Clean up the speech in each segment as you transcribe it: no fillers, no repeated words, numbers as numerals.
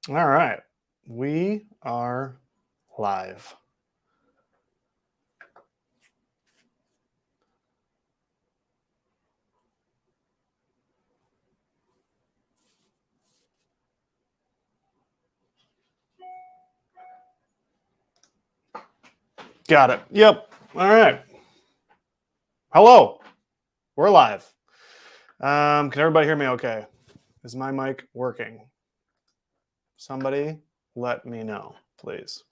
All right. We are live. Got it. Yep. All right. Hello. We're live. Can everybody hear me okay? Is my mic working? Somebody let me know, please.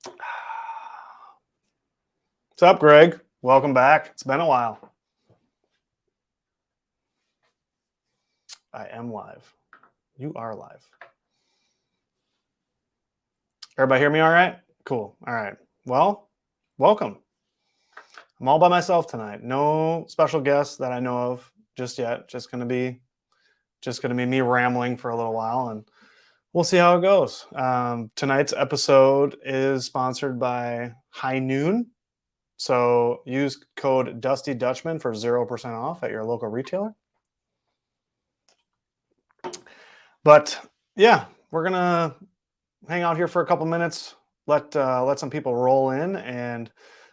What's up, Greg? Welcome back. It's been a while. I am live. You are live. Everybody hear me all right? Cool. All right. Well, welcome. I'm all by myself tonight. No special guests that I know of just yet. Just gonna be me rambling for a little while, and we'll see how it goes. Tonight's episode is sponsored by High Noon. So use code Dusty Dutchman for 0% off at your local retailer. But yeah, we're gonna hang out here for a couple minutes, let some people roll in, and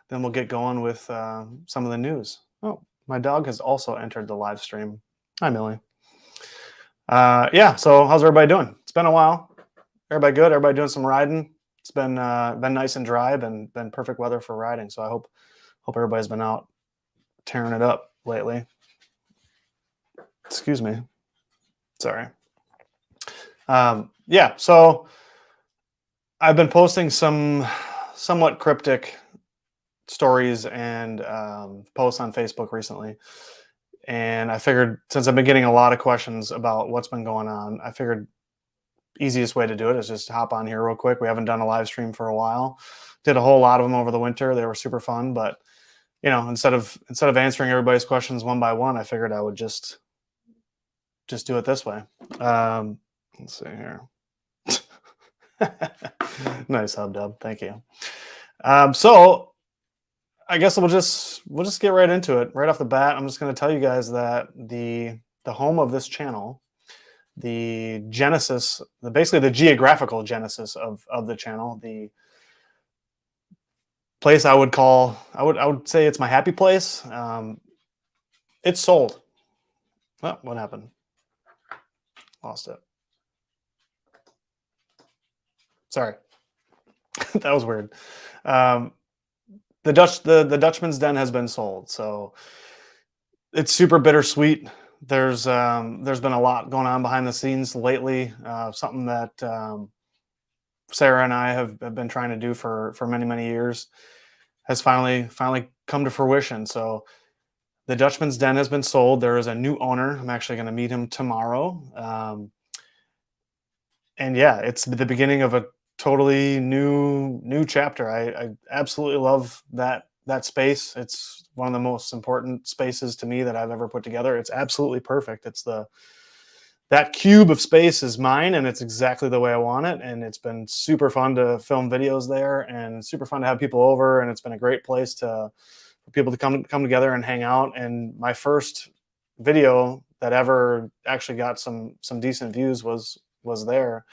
then we'll get going with some of the news. Oh, my dog has also entered the live stream. Hi, Millie. Yeah. So how's everybody doing? It's been a while. Everybody good? Everybody doing some riding? It's been nice and dry, been perfect weather for riding. So I hope everybody's been out tearing it up lately. Excuse me. Sorry. Yeah. So I've been posting some somewhat cryptic stories and posts on Facebook recently. And I figured, since I've been getting a lot of questions about what's been going on, I figured easiest way to do it is just hop on here real quick. We haven't done a live stream for a while. Did a whole lot of them over the winter. They were super fun, but instead of answering everybody's questions one by one, I figured I would just do it this way. Let's see here. Nice hub dub. Thank you. So I guess we'll just get right into it. Right off the bat, I'm just going to tell you guys that the home of this channel, the genesis, basically the geographical genesis of the channel, the place I would say it's my happy place. It's sold. Oh, what happened? Lost it. Sorry. That was weird. The Dutchman's Den has been sold, so it's super bittersweet. There's been a lot going on behind the scenes lately. Something that Sarah and I have been trying to do for many years has finally come to fruition. So the Dutchman's Den has been sold. There is a new owner. I'm actually going to meet him tomorrow. And yeah, it's the beginning of a totally new chapter. I absolutely love that space. It's one of the most important spaces to me that I've ever put together. It's absolutely perfect. That cube of space is mine, and it's exactly the way I want it. And it's been super fun to film videos there, and super fun to have people over. And it's been a great place for people to come together and hang out. And my first video that ever actually got some decent views was there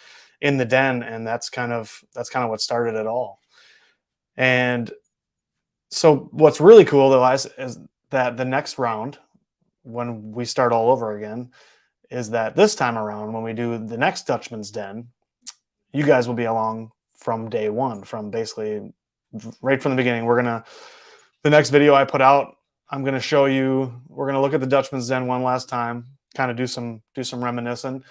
in the den, and that's kind of what started it all. And so what's really cool though is that the next round, when we start all over again, is that this time around, when we do the next Dutchman's Den, you guys will be along from day one, from basically right from the beginning. The next video I put out, I'm going to show you, we're going to look at the Dutchman's Den one last time, kind of do some reminiscing.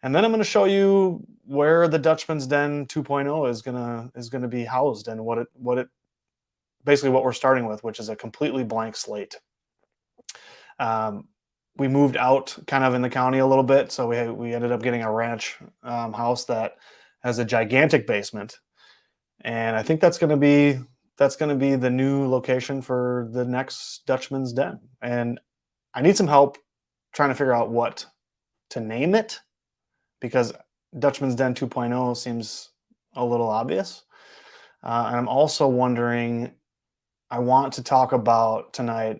And then I'm going to show you where the Dutchman's Den 2.0 is going to be housed, and what it basically what we're starting with, which is a completely blank slate. We moved out kind of in the county a little bit, so we ended up getting a ranch house that has a gigantic basement, and I think that's going to be the new location for the next Dutchman's Den. And I need some help trying to figure out what to name it, because Dutchman's Den 2.0 seems a little obvious. And I'm also wondering, I want to talk about tonight,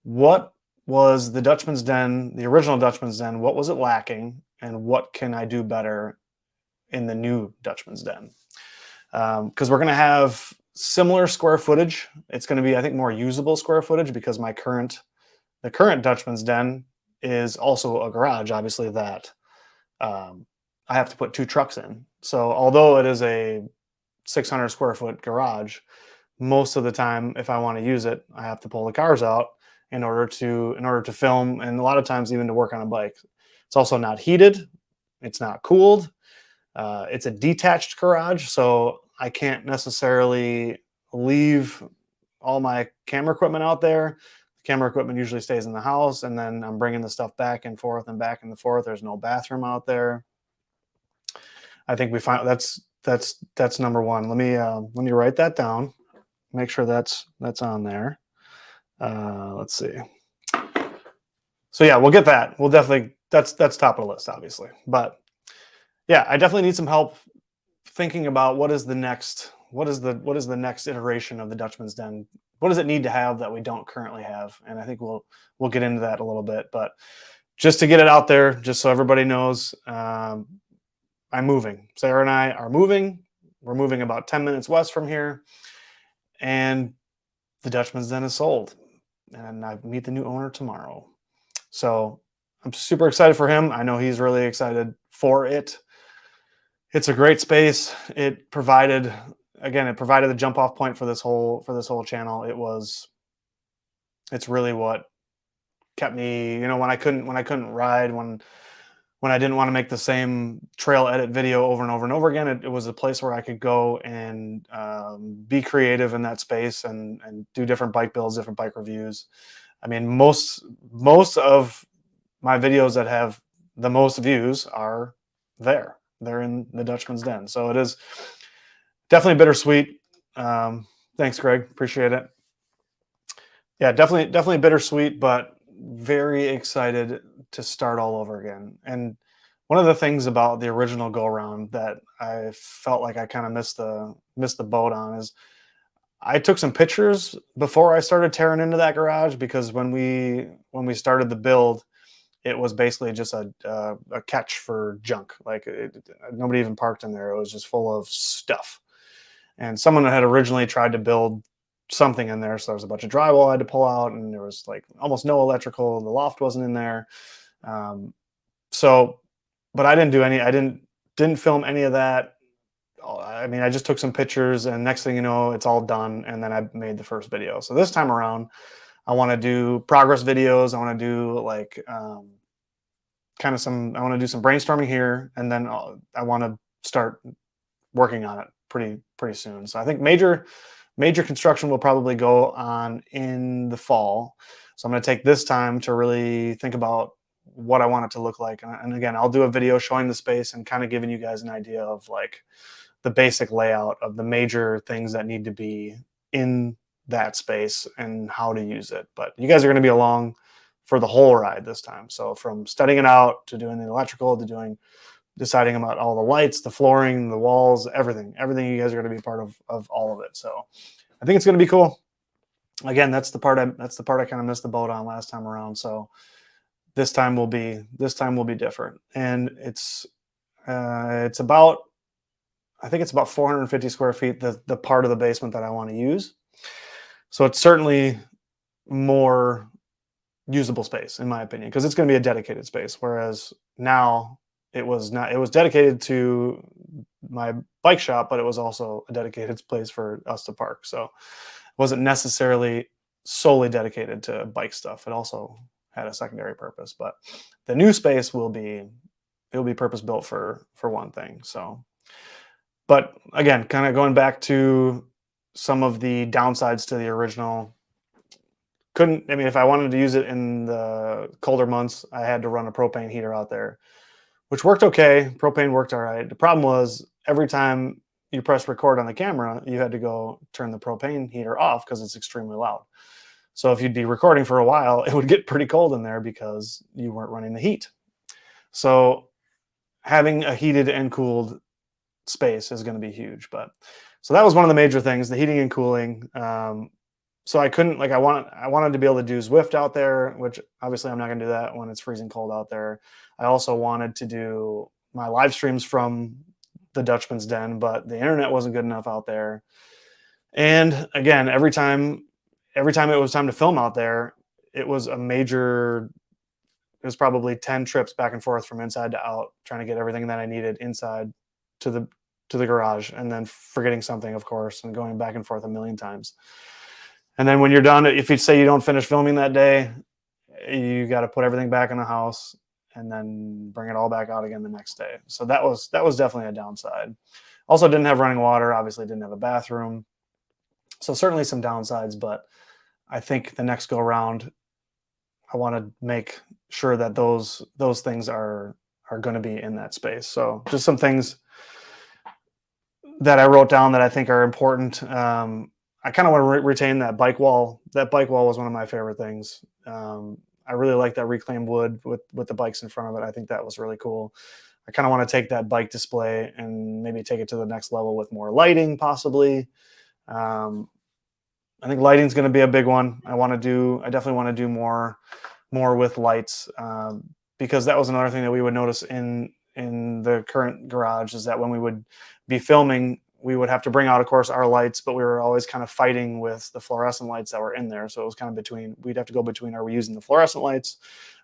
what was the Dutchman's Den, the original Dutchman's Den, what was it lacking? and what can I do better in the new Dutchman's Den. Because we're going to have similar square footage. It's going to be, I think, more usable square footage because the current Dutchman's Den is also a garage, obviously, that I have to put 2 trucks in. So although it is a 600 square foot garage, most of the time, if I want to use it, I have to pull the cars out in order to film, and a lot of times even to work on a bike. It's also not heated. It's not cooled. It's a detached garage, so I can't necessarily leave all my camera equipment out there. The camera equipment usually stays in the house, and then I'm bringing the stuff back and forth and back and forth. There's no bathroom out there. I think we find that's number one. Let me write that down. Make sure that's on there. Let's see. So yeah, we'll get that. We'll definitely that's top of the list, obviously. But yeah, I definitely need some help thinking about what is the next iteration of the Dutchman's Den. What does it need to have that we don't currently have? And I think we'll get into that a little bit. But just to get it out there, just so everybody knows, I'm moving. Sarah and I are moving. We're moving about 10 minutes west from here, and the Dutchman's Den is sold, and I meet the new owner tomorrow. So I'm super excited for him. I know he's really excited for it. It's a great space. It provided the jump off point for this whole channel. It's really what kept me, when I couldn't ride, when I didn't want to make the same trail edit video over and over and over again. It was a place where I could go and be creative in that space and do different bike builds, different bike reviews. I mean, most of my videos that have the most views are there. They're in the Dutchman's Den. So it is definitely bittersweet. Thanks, Greg. Appreciate it. Yeah, definitely bittersweet, but very excited to start all over again. And one of the things about the original go around that I felt like I kind of missed the boat on is I took some pictures before I started tearing into that garage, because when we started the build, it was basically just a catch for junk. Like nobody even parked in there. It was just full of stuff. And someone had originally tried to build something in there. So there was a bunch of drywall I had to pull out, and there was like almost no electrical. The loft wasn't in there. But I didn't do any, I didn't film any of that. I mean, I just took some pictures, and next thing you know, it's all done. And then I made the first video. So this time around, I want to do progress videos. I want to do like I want to do some brainstorming here, and then I want to start working on it pretty soon. So I think major construction will probably go on in the fall. So I'm going to take this time to really think about what I want it to look like. And again, I'll do a video showing the space and kind of giving you guys an idea of like the basic layout of the major things that need to be in that space and how to use it. But you guys are going to be along for the whole ride this time. So from studying it out to doing the electrical to deciding about all the lights, the flooring, the walls, everything you guys are going to be part of all of it. So I think it's going to be cool. Again, that's the part I kind of missed the boat on last time around. So this time will be different. And it's about, I think it's about 450 square feet, the part of the basement that I want to use. So it's certainly more usable space, in my opinion, because it's going to be a dedicated space. Whereas now it was not. It was dedicated to my bike shop, but it was also a dedicated place for us to park. So it wasn't necessarily solely dedicated to bike stuff. It also had a secondary purpose. But the new space will be purpose built for one thing. So, but again, kind of going back to some of the downsides to the original. I mean, if I wanted to use it in the colder months, I had to run a propane heater out there, which worked okay. Propane worked all right. The problem was every time you press record on the camera, you had to go turn the propane heater off because it's extremely loud. So if you'd be recording for a while, it would get pretty cold in there because you weren't running the heat. So having a heated and cooled space is going to be huge. So that was one of the major things, the heating and cooling. so I couldn't like I wanted to be able to do Zwift out there, which obviously I'm not going to do that when it's freezing cold out there. I also wanted to do my live streams from the Dutchman's den, but the internet wasn't good enough out there. And again, every time it was time to film out there, it was a major it was probably 10 trips back and forth from inside to out, trying to get everything that I needed inside to the garage, and then forgetting something, of course, and going back and forth a million times. And then when you're done, if you say you don't finish filming that day, you got to put everything back in the house and then bring it all back out again the next day. So that was definitely a downside. Also didn't have running water, obviously didn't have a bathroom. So certainly some downsides, but I think the next go round I want to make sure that those things are going to be in that space. So just some things that I wrote down that I think are important. I kind of want to retain that bike wall. That bike wall was one of my favorite things. I really like that reclaimed wood with the bikes in front of it. I think that was really cool. I kind of want to take that bike display and maybe take it to the next level with more lighting, possibly. I think lighting's going to be a big one. I definitely want to do more with lights, because that was another thing that we would notice in the current garage, is that when we would be filming, we would have to bring out, of course, our lights, but we were always kind of fighting with the fluorescent lights that were in there. So it was kind of we'd have to go between, are we using the fluorescent lights?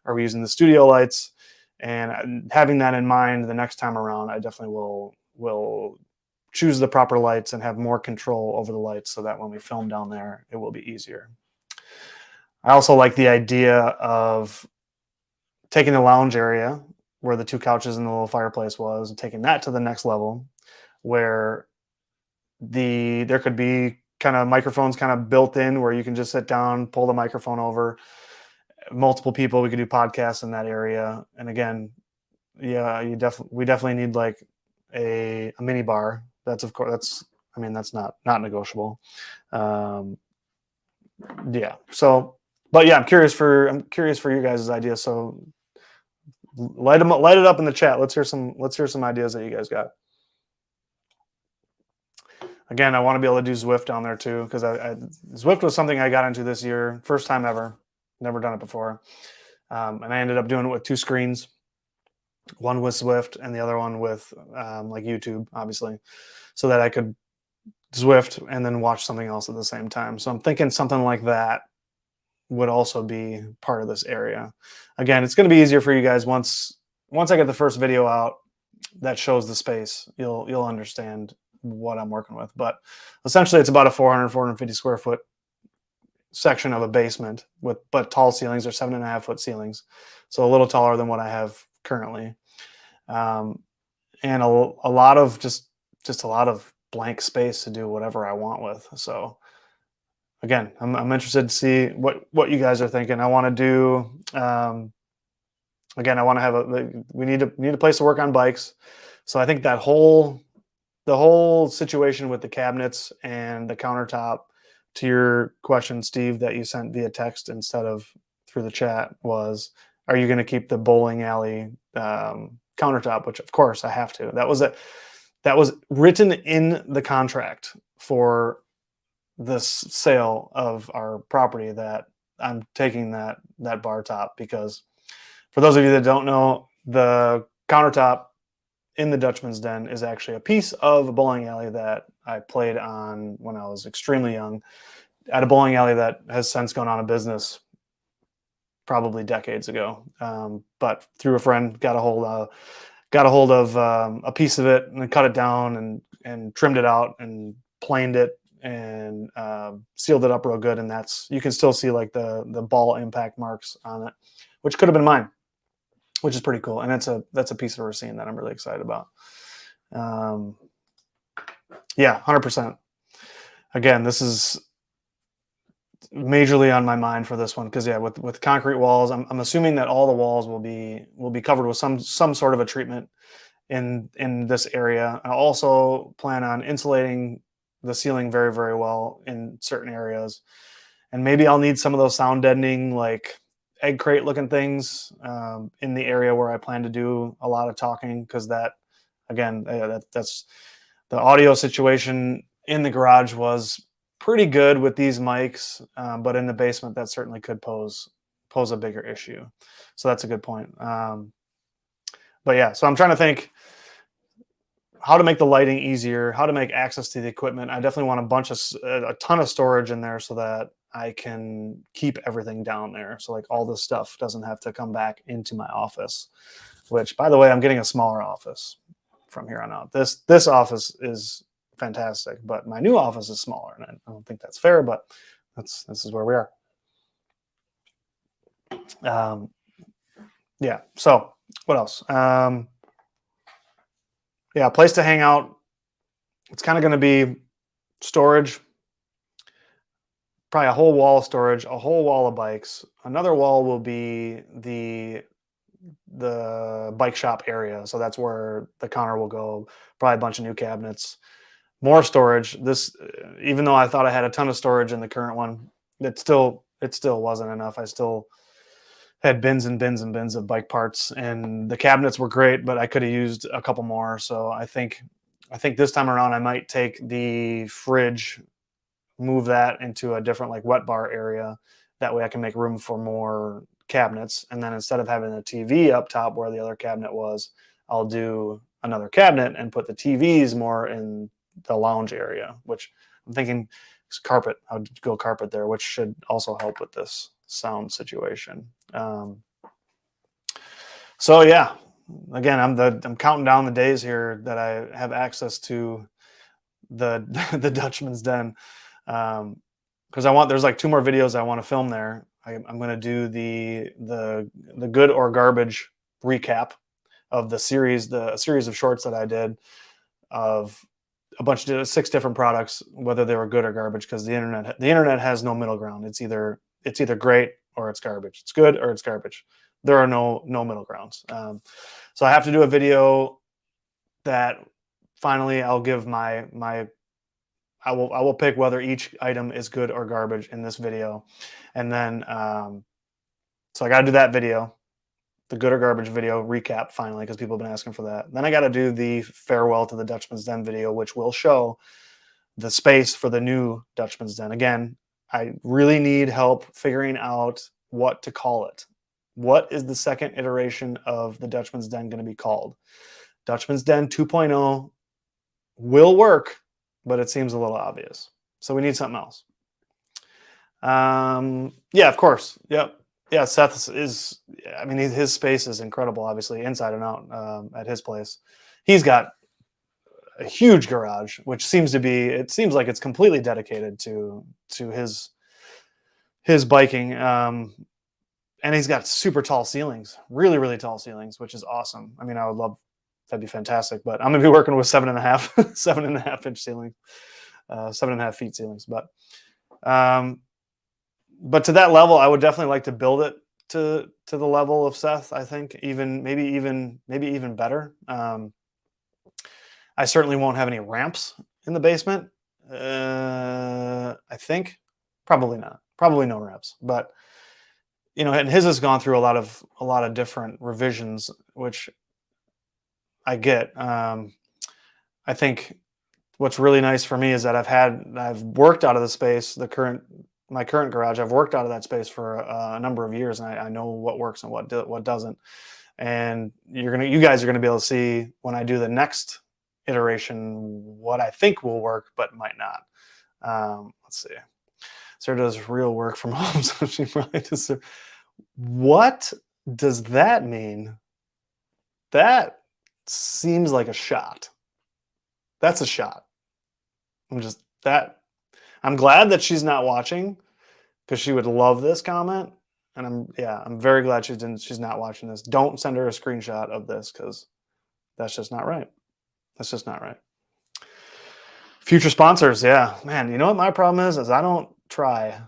Are we using the studio lights? And having that in mind the next time around, I definitely will choose the proper lights and have more control over the lights, so that when we film down there, it will be easier. I also like the idea of taking the lounge area where the two couches and the little fireplace was, and taking that to the next level, where there could be kind of microphones kind of built in, where you can just sit down, pull the microphone over, multiple people. We could do podcasts in that area. And again, yeah, we definitely need like a mini bar. That's that's not negotiable. Yeah. So, but yeah, I'm curious for your guys' ideas. So light it up in the chat. Let's hear some ideas that you guys got. Again, I want to be able to do Zwift down there too, because Zwift was something I got into this year, first time ever, never done it before, and I ended up doing it with two screens, one with Zwift and the other one with like YouTube, obviously, so that I could Zwift and then watch something else at the same time. So I'm thinking something like that would also be part of this area. Again, it's going to be easier for you guys once I get the first video out that shows the space. You'll understand what I'm working with. But essentially, it's about a 450 square foot section of a basement but tall ceilings. Are 7.5 foot ceilings, so a little taller than what I have currently, and a lot of just a lot of blank space to do whatever I want with. So again, I'm interested to see what you guys are thinking. I want to do. Again, I want to have we need a place to work on bikes. So I think that the whole situation with the cabinets and the countertop, to your question, Steve, that you sent via text instead of through the chat, was, are you going to keep the bowling alley countertop? Which of course I have to. That was written in the contract for this sale of our property, that I'm taking that bar top, because for those of you that don't know, the countertop in the Dutchman's den is actually a piece of a bowling alley that I played on when I was extremely young, at a bowling alley that has since gone out of business probably decades ago. But through a friend, got a hold of a piece of it, and then cut it down and trimmed it out and planed it and sealed it up real good. And you can still see like the ball impact marks on it, which could have been mine, which is pretty cool. And that's a piece of Racine that I'm really excited about. Yeah, 100%. Again, this is majorly on my mind for this one, because yeah, with concrete walls, I'm assuming that all the walls will be covered with some sort of a treatment in this area. I also plan on insulating the ceiling very, very well in certain areas, and maybe I'll need some of those sound deadening, like egg crate looking things in the area where I plan to do a lot of talking, because that, again, that's the audio situation in the garage was pretty good with these mics, but in the basement, that certainly could pose a bigger issue. So that's a good point. But yeah, so I'm trying to think how to make the lighting easier, how to make access to the equipment. I definitely want a ton of storage in there so that I can keep everything down there. So like all this stuff doesn't have to come back into my office, which by the way, I'm getting a smaller office from here on out. This office is fantastic, but my new office is smaller, and I don't think that's fair, but this is where we are. Um, yeah. So what else? Yeah, place to hang out. It's kind of going to be storage, probably a whole wall of storage, a whole wall of bikes. Another wall will be the bike shop area. So that's where the counter will go. Probably a bunch of new cabinets, more storage. This, even though I thought I had a ton of storage in the current one, it still wasn't enough. I still had bins and bins and bins of bike parts, and the cabinets were great, but I could have used a couple more. So I think this time around I might take the fridge, move that into a different like wet bar area. That way I can make room for more cabinets. And then instead of having a TV up top where the other cabinet was, I'll do another cabinet and put the TVs more in the lounge area, which I'm thinking is carpet. I would go carpet there, which should also help with this sound situation. So yeah, again, I'm counting down the days here that I have access to the the Dutchman's Den, because there's like 2 more videos I want to film there. I'm going to do the good or garbage recap of the series of shorts that I did of a bunch of 6 different products, whether they were good or garbage, because the internet has no middle ground. It's either great or it's garbage. It's good or it's garbage. There are no middle grounds. So I have to do a video that finally I'll give I will pick whether each item is good or garbage in this video, and then so I got to do that video, the good or garbage video recap finally, because people have been asking for that. Then I got to do the farewell to the Dutchman's Den video, which will show the space for the new Dutchman's Den. Again, I really need help figuring out what to call it. What is the second iteration of the Dutchman's Den going to be called? Dutchman's Den 2.0 will work, but it seems a little obvious. So we need something else. Yeah, of course. Yep. Yeah, Seth is, I mean, his space is incredible, obviously, inside and out at his place. He's got a huge garage, which seems like it's completely dedicated to his biking. And he's got super tall ceilings, really, really tall ceilings, which is awesome. I mean, that'd be fantastic, but I'm going to be working with 7.5 inch ceilings, 7.5 feet ceilings. But to that level, I would definitely like to build it to the level of Seth. I think maybe even better. I certainly won't have any ramps in the basement. I think probably not. Probably no ramps, but and his has gone through a lot of different revisions, which I get. I think what's really nice for me is that I've worked out of the space, my current garage. I've worked out of that space for a number of years, and I know what works and what doesn't. And you guys are gonna be able to see when I do the next iteration what I think will work, but might not. Let's see. Sarah does real work from home, so she probably deserves. What does that mean? That seems like a shot. That's a shot. I'm glad that she's not watching, because she would love this comment. And I'm very glad she's not watching this. Don't send her a screenshot of this, because that's just not right. That's just not right. Future sponsors, yeah, man. You know what my problem is I don't try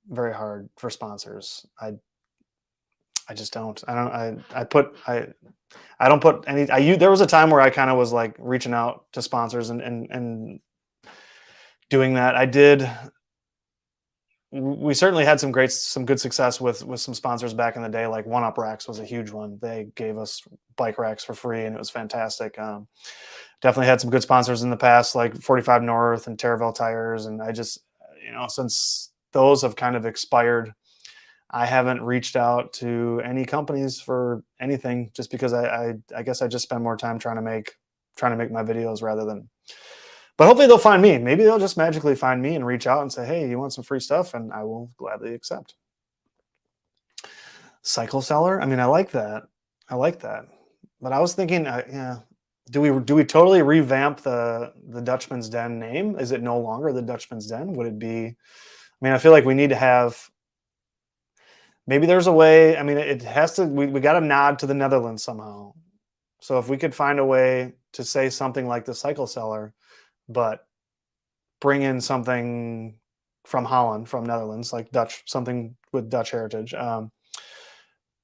very hard for sponsors. I just don't. I don't put any. There was a time where I kind of was like reaching out to sponsors and doing that. I did. We certainly had some good success with some sponsors back in the day. Like One Up Racks was a huge one. They gave us bike racks for free, and it was fantastic. Definitely had some good sponsors in the past, like 45 North and Terraville Tires. And since those have kind of expired, I haven't reached out to any companies for anything, just because I guess I just spend more time trying to make my videos rather than. But hopefully they'll find me. Maybe they'll just magically find me and reach out and say, "Hey, you want some free stuff?" And I will gladly accept. Cycle seller. I mean, I like that. I like that. But I was thinking, yeah, do we totally revamp the Dutchman's Den name? Is it no longer the Dutchman's Den? Would it be? I mean, I feel like we need to have. Maybe there's a way. I mean, it has to. We got to nod to the Netherlands somehow. So if we could find a way to say something like the cycle seller, but bring in something from Holland, from Netherlands, like Dutch, something with Dutch heritage.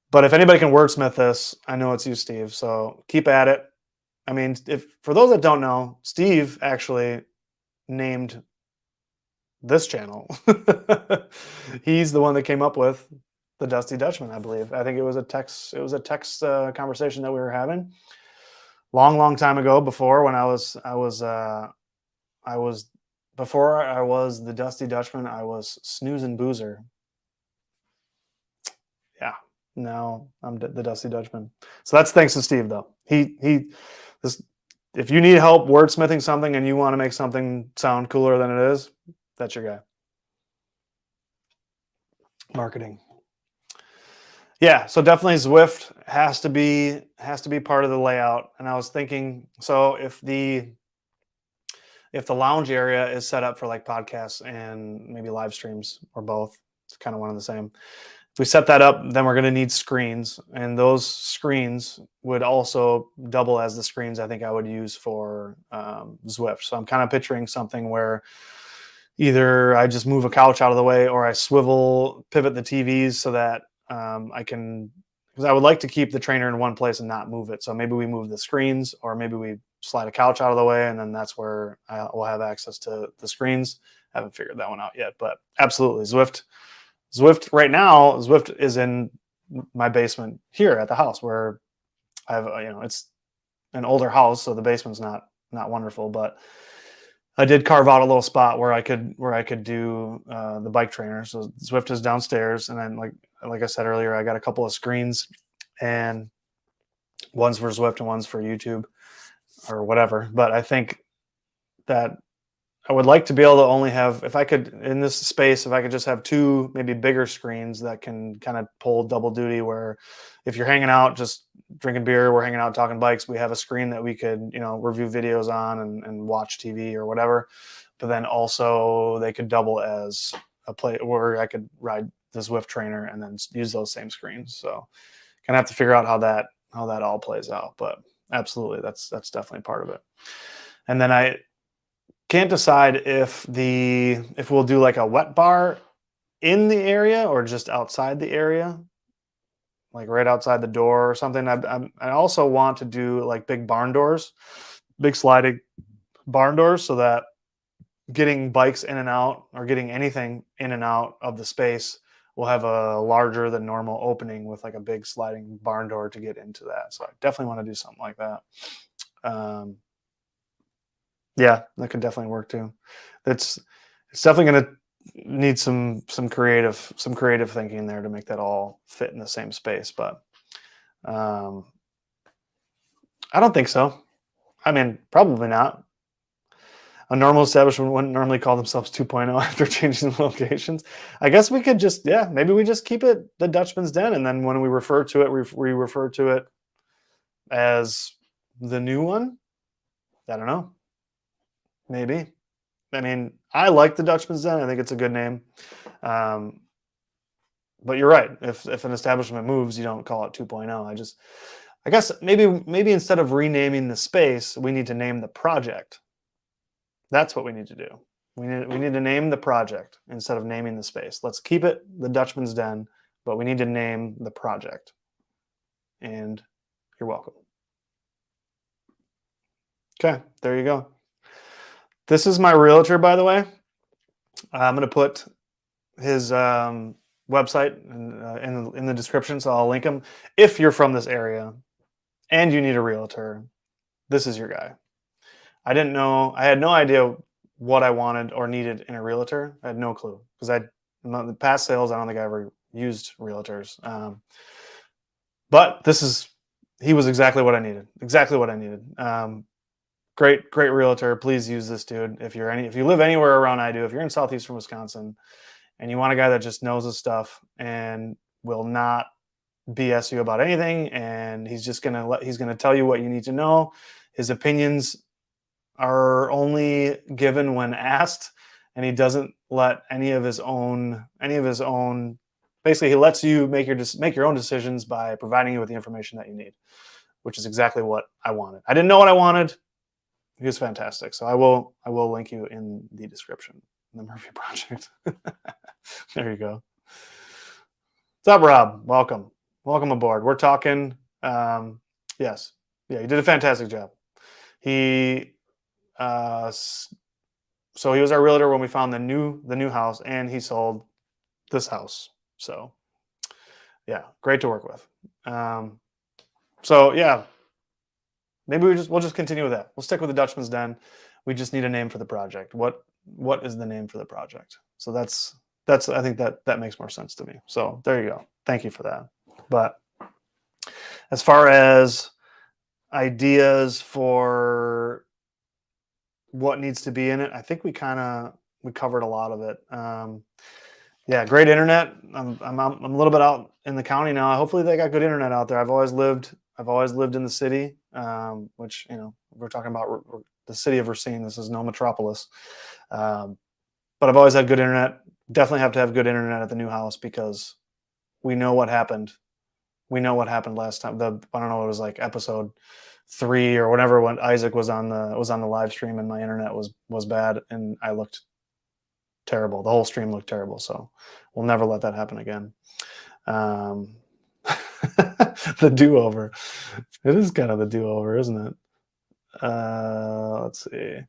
But if anybody can wordsmith this, I know it's you, Steve. So keep at it. I mean, if for those that don't know, Steve actually named this channel. He's the one that came up with the Dusty Dutchman, I believe. I think it was a text. It was a text conversation that we were having long, long time ago. Before when I was before I was the Dusty Dutchman, I was Snooze and Boozer. Yeah, now I'm the Dusty Dutchman. So that's thanks to Steve, though. This. If you need help wordsmithing something and you want to make something sound cooler than it is, that's your guy. Marketing. Yeah, so definitely Zwift has to be part of the layout. And I was thinking, so if the lounge area is set up for like podcasts and maybe live streams or both, it's kind of one of the same. If we set that up, then we're going to need screens, and those screens would also double as the screens I think I would use for Zwift. So I'm kind of picturing something where either I just move a couch out of the way, or I pivot the TVs so that I can, because I would like to keep the trainer in one place and not move it. So maybe we move the screens, or maybe we slide a couch out of the way, and then that's where I will have access to the screens. I haven't figured that one out yet, but absolutely Zwift right now. Zwift is in my basement here at the house, where I have, it's an older house, so the basement's not wonderful, but I did carve out a little spot where I could do the bike trainer. So Zwift is downstairs, and then like I said earlier, I got a couple of screens, and one's for Zwift and one's for YouTube or whatever. But I think that I would like to be able to only have, if I could, in this space, if I could just have two maybe bigger screens that can kind of pull double duty, where if you're hanging out, just drinking beer, we're hanging out talking bikes, we have a screen that we could, review videos on and watch TV or whatever. But then also they could double as a play where I could ride the Zwift trainer and then use those same screens. So gonna have to figure out how that all plays out. But absolutely, that's definitely part of it. And then I can't decide if we'll do like a wet bar in the area or just outside the area, like right outside the door or something. I also want to do like big barn doors, big sliding barn doors, so that getting bikes in and out, or getting anything in and out of the space, will have a larger than normal opening with like a big sliding barn door to get into that. So I definitely want to do something like that. Yeah, that could definitely work too. It's definitely going to need some creative thinking there to make that all fit in the same space. But I don't think so. I mean, probably not. A normal establishment wouldn't normally call themselves 2.0 after changing the locations. I guess we could just, maybe we just keep it the Dutchman's Den, and then when we refer to it, we refer to it as the new one. I don't know. Maybe. I mean, I like the Dutchman's Den. I think it's a good name. But you're right. If an establishment moves, you don't call it 2.0. I guess maybe instead of renaming the space, we need to name the project. That's what we need to do. We need to name the project instead of naming the space. Let's keep it the Dutchman's Den, but we need to name the project. And you're welcome. Okay, there you go. This is my realtor, by the way. I'm going to put his website in the description, so I'll link him. If you're from this area and you need a realtor, this is your guy. I didn't know. I had no idea what I wanted or needed in a realtor. I had no clue because the past sales, I don't think I ever used realtors. But he was exactly what I needed. Exactly what I needed. Great realtor. Please use this dude. If you live anywhere around I do, if you're in southeastern Wisconsin and you want a guy that just knows his stuff and will not BS you about anything, and he's gonna tell you what you need to know. His opinions are only given when asked, and he doesn't let any of his own. Basically, he lets you make your own decisions by providing you with the information that you need, which is exactly what I wanted. I didn't know what I wanted. He was fantastic. So I will link you in the description. The Murphy Project. There you go. What's up, Rob? Welcome aboard. We're talking. Yes, yeah, he did a fantastic job. He so he was our realtor when we found the new house, and he sold this house. So yeah, great to work with. So yeah, maybe we'll just continue with that. We'll stick with the Dutchman's Den. We just need a name for the project. What is the name for the project? So that's I think that makes more sense to me. So there you go. Thank you for that. But as far as ideas for what needs to be in it, I think we covered a lot of it. Yeah, great internet. I'm a little bit out in the county now. Hopefully they got good internet out there. I've always lived in the city, which we're talking about the city of Racine. This is no metropolis, but I've always had good internet. Definitely have to have good internet at the new house because we know what happened. We know what happened last time. I don't know. It was like episode 3 or whatever when Isaac was on the live stream and my internet was bad and I looked terrible. The whole stream looked terrible. So we'll never let that happen again. The do-over. It is kind of the do-over, isn't it? Let's see.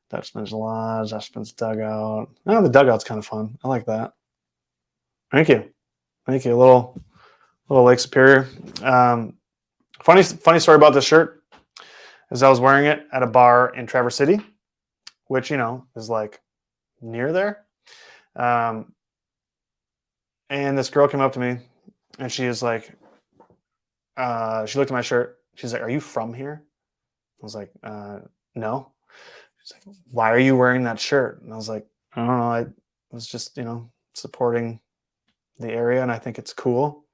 Dutchman's Lodge, Dutchman's Dugout. Oh, the dugout's kind of fun. I like that. Thank you. A little Lake Superior. Funny story about this shirt is I was wearing it at a bar in Traverse City, which is like near there. And this girl came up to me and she is like, she looked at my shirt. She's like, "Are you from here?" I was like, "No." She's like, "Why are you wearing that shirt?" And I was like, "I don't know. I was just, supporting the area and I think it's cool."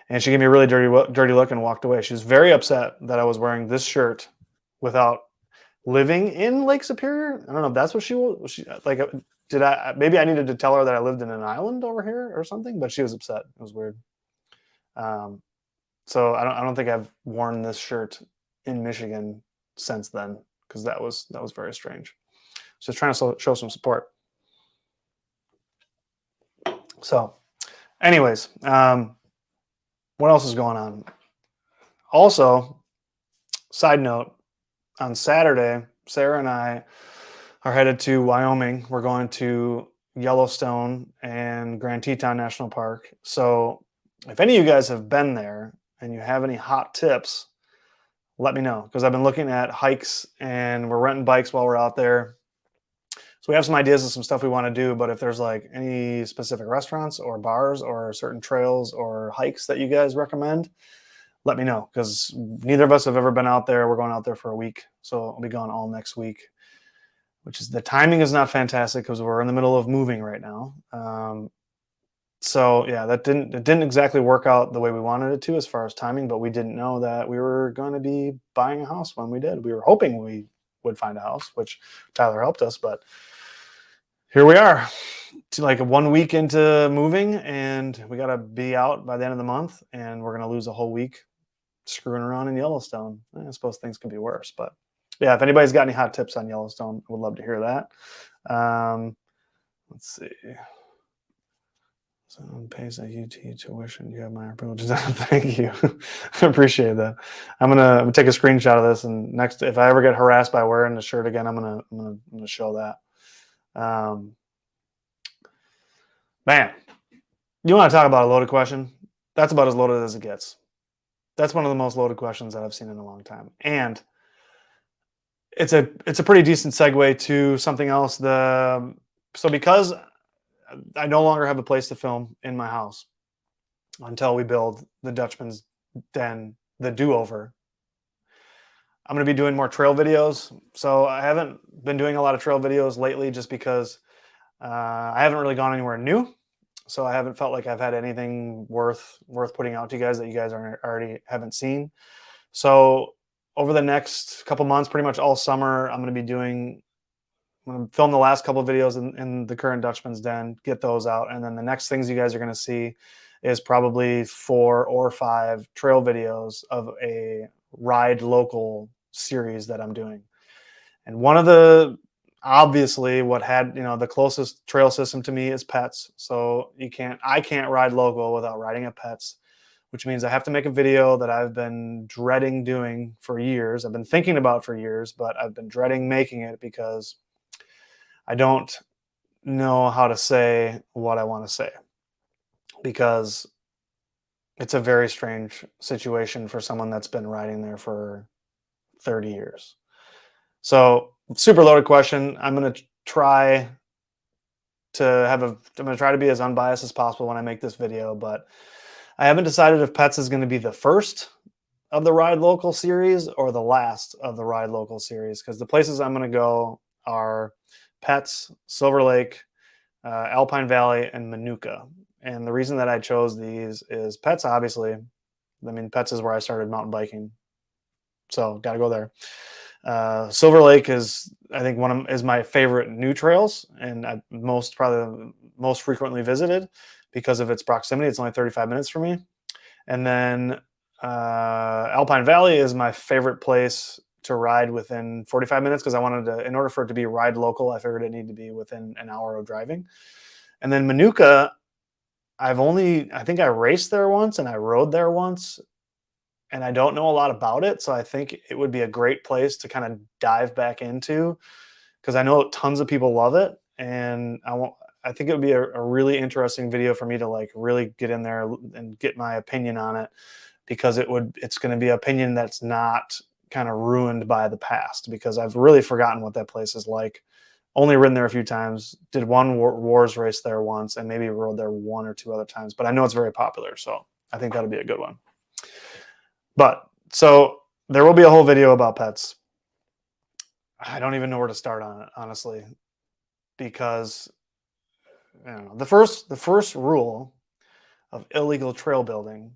And she gave me a really dirty look and walked away. She was very upset that I was wearing this shirt without living in Lake Superior. I don't know if that's what she like. Maybe I needed to tell her that I lived in an island over here or something, but she was upset. It was weird. So I don't think I've worn this shirt in Michigan since then because that was very strange. So trying to show some support. So, anyways, what else is going on? Also, side note, on Saturday, Sarah and I are headed to Wyoming. We're going to Yellowstone and Grand Teton National Park. So if any of you guys have been there and you have any hot tips, let me know because I've been looking at hikes and we're renting bikes while we're out there. So we have some ideas of some stuff we want to do, but if there's like any specific restaurants or bars or certain trails or hikes that you guys recommend, let me know because neither of us have ever been out there. We're going out there for a week. So I'll be gone all next week, which is the timing is not fantastic because we're in the middle of moving right now. So yeah, it didn't exactly work out the way we wanted it to as far as timing, but we didn't know that we were going to be buying a house when we did. We were hoping we would find a house, which Tyler helped us, but here we are, like 1 week into moving, and we got to be out by the end of the month, and we're going to lose a whole week screwing around in Yellowstone. I suppose things could be worse, but yeah, if anybody's got any hot tips on Yellowstone, I would love to hear that. Let's see. Someone pays a UT tuition. You have my privileges. Thank you. I appreciate that. I'm gonna take a screenshot of this, and next, if I ever get harassed by wearing the shirt again, I'm gonna show that. Man, you want to talk about a loaded question? That's about as loaded as it gets. That's one of the most loaded questions that I've seen in a long time, and it's a pretty decent segue to something else. So because I no longer have a place to film in my house until we build the Dutchman's Den, the do-over, I'm going to be doing more trail videos. So I haven't been doing a lot of trail videos lately just because I haven't really gone anywhere new. So I haven't felt like I've had anything worth putting out to you guys that you guys already haven't seen. So over the next couple months, pretty much all summer, I'm going to film the last couple of videos in the current Dutchman's Den, get those out. And then the next things you guys are going to see is probably 4 or 5 trail videos of a ride local series that I'm doing. And one of the, obviously what had, the closest trail system to me is Pets. So I can't ride local without riding at Pets, which means I have to make a video that I've been dreading doing for years. I've been thinking about for years, but I've been dreading making it because I don't know how to say what I want to say, because it's a very strange situation for someone that's been riding there for 30 years. So, super loaded question. I'm going to try to be as unbiased as possible when I make this video, but I haven't decided if Pets is going to be the first of the Ride Local series or the last of the Ride Local series, because the places I'm going to go are Pets, Silver Lake, Alpine Valley, and Manuka. And the reason that I chose these is Pets, obviously. I mean, Pets is where I started mountain biking, so got to go there. Silver Lake is, I think, is my favorite new trails, and probably most frequently visited because of its proximity. It's only 35 minutes for me. And then Alpine Valley is my favorite place to ride within 45 minutes, because in order for it to be ride local, I figured it needed to be within an hour of driving. And then Manuka, I think I raced there once and I rode there once, and I don't know a lot about it. So I think it would be a great place to kind of dive back into, because I know tons of people love it. And I think it would be a really interesting video for me to like really get in there and get my opinion on it, because it's going to be an opinion that's not kind of ruined by the past, because I've really forgotten what that place is like. Only ridden there a few times, did one Wars race there once, and maybe rode there 1 or 2 other times, but I know it's very popular. So I think that'll be a good one. But so there will be a whole video about Pets. I don't even know where to start on it, honestly, because the first rule of illegal trail building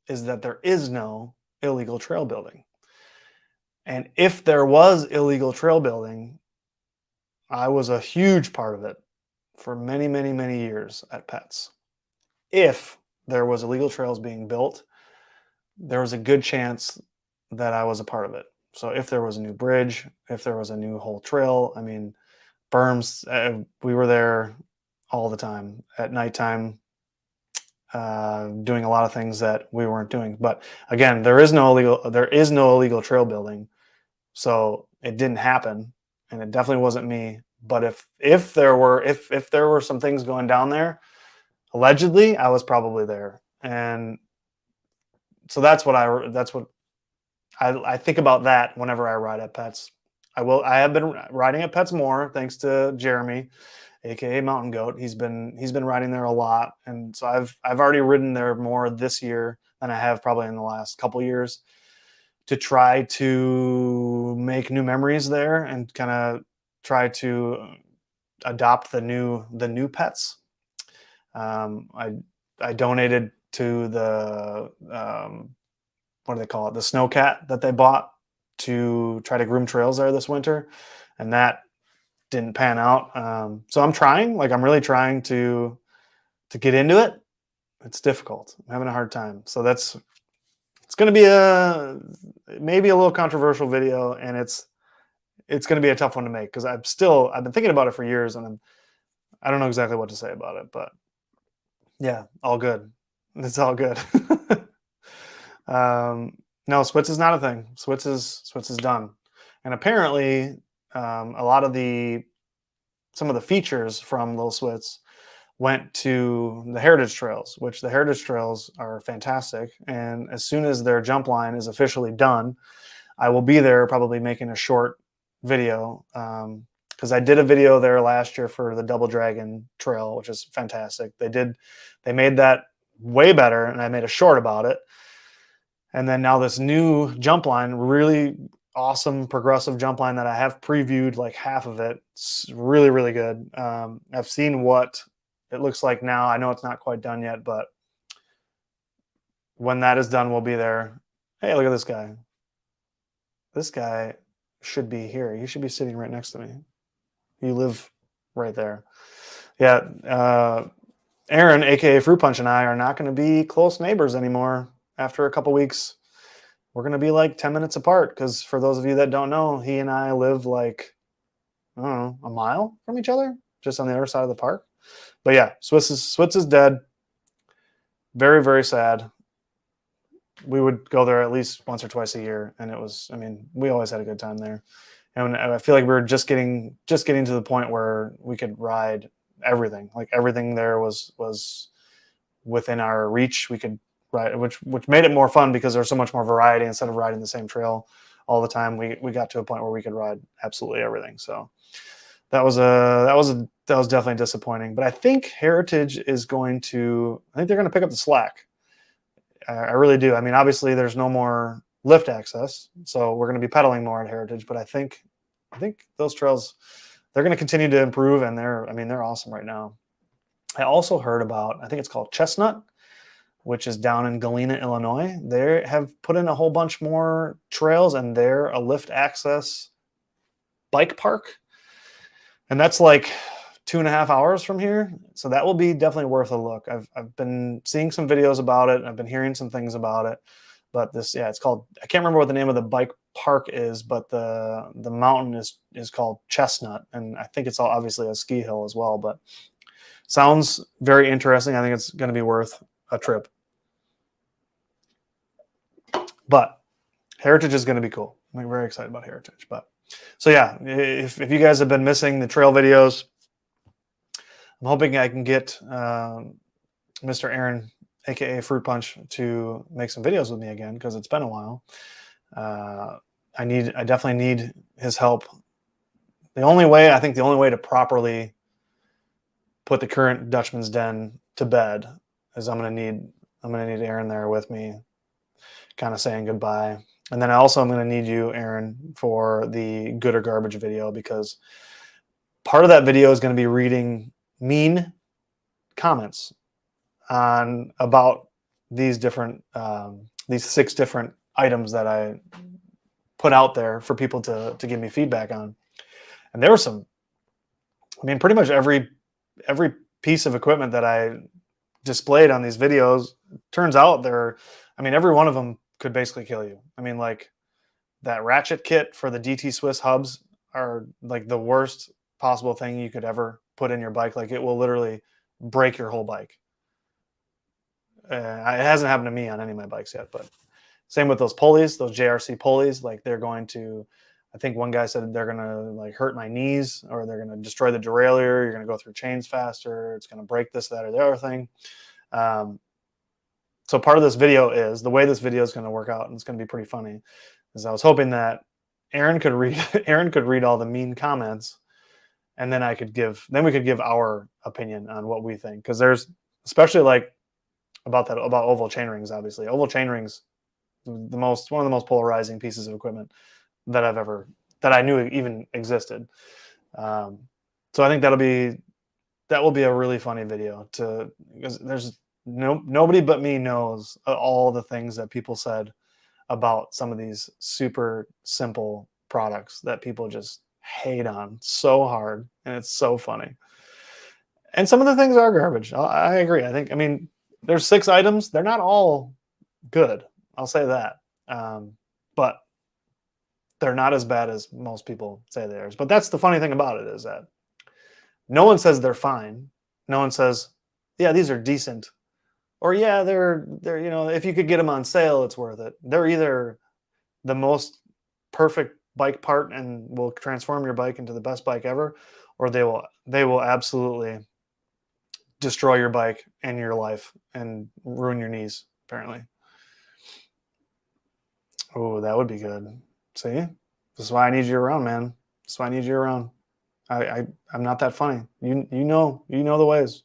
is that there is no illegal trail building. And if there was illegal trail building, I was a huge part of it for many, many, many years at Pets. If there was illegal trails being built, there was a good chance that I was a part of it. So if there was a new bridge, if there was a new whole trail, I mean, berms, we were there all the time at nighttime, doing a lot of things that we weren't doing. But again, there is no illegal trail building, so it didn't happen, and it definitely wasn't me. But if there were some things going down there, allegedly, I was probably there. And so that's what I think about that whenever I ride at Pets. I have been riding at Pets more, thanks to Jeremy, aka Mountain Goat. He's been riding there a lot, and so I've already ridden there more this year than I have probably in the last couple years, to try to make new memories there and kind of try to adopt the new pets. I donated to the what do they call it? The snowcat that they bought to try to groom trails there this winter, and that didn't pan out. So I'm really trying to get into it. It's difficult. I'm having a hard time. So it's going to be maybe a little controversial video, and it's going to be a tough one to make, because I've been thinking about it for years, and I don't know exactly what to say about it, but yeah, all good. It's all good. No, Switz is not a thing. Switz is done. And apparently, a lot of some of the features from Little Switz went to the Heritage Trails, which the Heritage Trails are fantastic. And as soon as their jump line is officially done, I will be there, probably making a short video, because I did a video there last year for the Double Dragon Trail, which is fantastic. They made that way better, and I made a short about it. And then now this new jump line, really awesome progressive jump line that I have previewed like half of it. It's really, really good. I've seen what it looks like now. I know it's not quite done yet, but when that is done, we'll be there. Hey, look at this guy. This guy should be here. He should be sitting right next to me. You live right there. Yeah. Aaron, aka Fruit Punch, and I are not going to be close neighbors anymore after a couple weeks. We're going to be like 10 minutes apart because for those of you that don't know, he and I live like, I don't know, a mile from each other, just on the other side of the park. But yeah, Switz is dead. Very, very sad. We would go there at least once or twice a year, and it was, I mean, we always had a good time there. And I feel like we were just getting to the point where we could ride everything. Like everything there was within our reach. We could ride, which made it more fun because there was so much more variety. Instead of riding the same trail all the time, we got to a point where we could ride absolutely everything. So that was definitely disappointing. But I think Heritage is going to. I think they're going to pick up the slack. I really do. I mean, obviously, there's no more lift access, so we're going to be pedaling more at Heritage. But I think those trails, they're going to continue to improve, and they're awesome right now. I also heard about, I think it's called Chestnut, which is down in Galena, Illinois. They have put in a whole bunch more trails, and they're a lift access bike park, and that's like 2.5 hours from here. So that will be definitely worth a look. I've been seeing some videos about it. I've been hearing some things about it. But it's called, I can't remember what the name of the bike park is, but the mountain is called Chestnut. And I think it's all obviously a ski hill as well, but sounds very interesting. I think it's going to be worth a trip. But Heritage is going to be cool. I'm very excited about Heritage. But so yeah, if you guys have been missing the trail videos, I'm hoping I can get Mr. Aaron, aka Fruit Punch, to make some videos with me again because it's been a while. I definitely need his help. The only way to properly put the current Dutchman's Den to bed is I'm gonna need Aaron there with me, kind of saying goodbye. And then I'm gonna need you, Aaron, for the good or garbage video, because part of that video is going to be reading mean comments on about these 6 different items that I put out there for people to give me feedback on. And there were some, I mean, pretty much every piece of equipment that I displayed on these videos, turns out every one of them could basically kill you. I mean, like that ratchet kit for the DT Swiss hubs are like the worst possible thing you could ever put in your bike. Like it will literally break your whole bike. It hasn't happened to me on any of my bikes yet, but same with those pulleys, those JRC pulleys. Like they're going to, I think one guy said they're going to like hurt my knees, or they're going to destroy the derailleur. You're going to go through chains faster. It's going to break this, that, or the other thing. So part of this video is the way this video is going to work out, and it's going to be pretty funny. Is I was hoping that Aaron could read all the mean comments, and then we could give our opinion on what we think, because there's, especially like about oval chain rings. Obviously, oval chain rings, one of the most polarizing pieces of equipment that I knew even existed. So I think that will be a really funny video, because there's nobody but me knows all the things that people said about some of these super simple products that people just hate on so hard, and it's so funny. And some of the things are garbage. I agree. I mean, there's 6 items. They're not all good. I'll say that. But they're not as bad as most people say they are. But that's the funny thing about it, is that no one says they're fine. No one says, yeah, these are decent. Or yeah, they're if you could get them on sale, it's worth it. They're either the most perfect bike part and will transform your bike into the best bike ever, or they will absolutely destroy your bike and your life and ruin your knees, apparently. Oh, that would be good. See, this is why I need you around, man. That's why I need you around. I'm not that funny. You know the ways.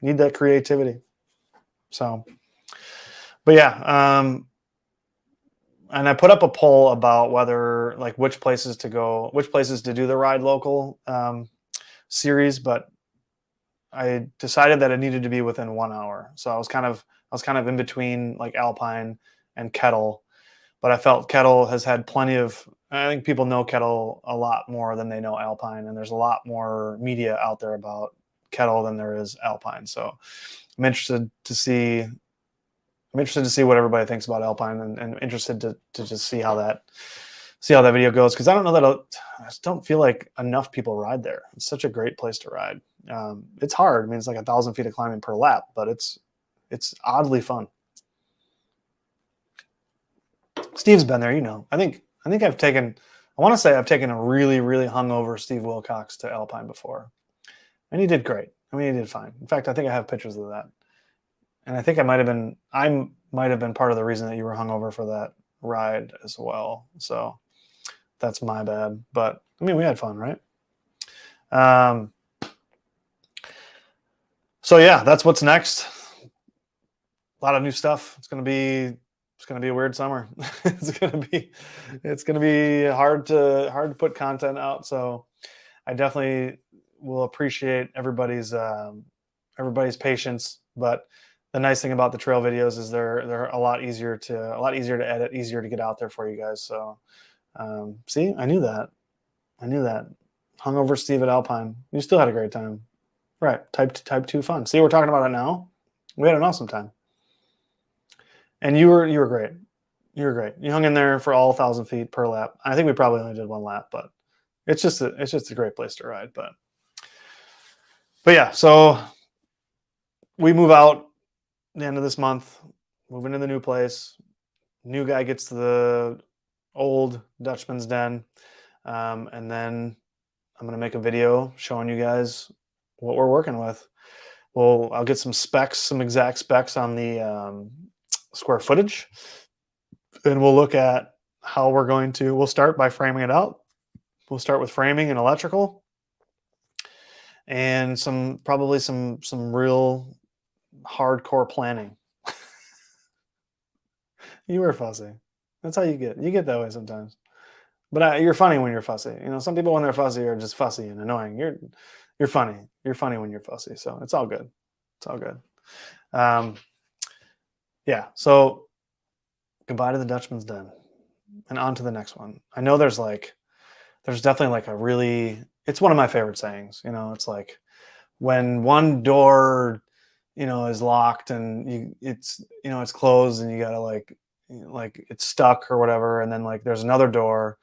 Need that creativity. So, but yeah, and I put up a poll about whether like which places to go, which places to do the ride local series, but I decided that it needed to be within 1 hour. So I was kind of in between like Alpine and Kettle, but I felt Kettle has had plenty of. I think people know Kettle a lot more than they know Alpine, and there's a lot more media out there about Kettle than there is Alpine. So I'm interested to see. I'm interested to see what everybody thinks about Alpine, and interested to just see how that video goes, because I don't know that I just don't feel like enough people ride there. It's such a great place to ride. It's hard. I mean, it's like 1,000 feet of climbing per lap, but it's oddly fun. Steve's been there, you know. I I've taken. I want to say I've taken a really really hungover Steve Wilcox to Alpine before, and he did great. I mean, he did fine. In fact, I think I have pictures of that, and I think I might have been part of the reason that you were hungover for that ride as well. So that's my bad. But I mean, we had fun, right? Um, so yeah, that's what's next. A lot of new stuff. It's gonna be a weird summer. it's gonna be hard to put content out. So I definitely will appreciate everybody's patience. But the nice thing about the trail videos is they're a lot easier to edit, easier to get out there for you guys. So see, I knew that. I knew that. Hungover Steve at Alpine. You still had a great time. Right. Type two fun. See, we're talking about it now. We had an awesome time. And you were great. You were great. You hung in there for all 1,000 feet per lap. I think we probably only did one lap, but it's just a great place to ride. But yeah, so we move out the end of this month, move into the new place. New guy gets to the old Dutchman's den, and then I'm gonna make a video showing you guys what we're working with. Well, I'll get some specs, some exact specs on the square footage, and we'll look at how we'll start by framing it out. We'll start with framing and electrical, and probably some real hardcore planning. You were fussy. That's how you get. You get that way sometimes. But you're funny when you're fussy. You know, some people when they're fussy are just fussy and annoying. You're funny. You're funny when you're fussy. So it's all good. It's all good. Um, yeah. So goodbye to the Dutchman's Den, and on to the next one. I know there's definitely like it's one of my favorite sayings. You know, it's like when one door, is locked and it's closed and you gotta like it's stuck or whatever, and then like there's another door,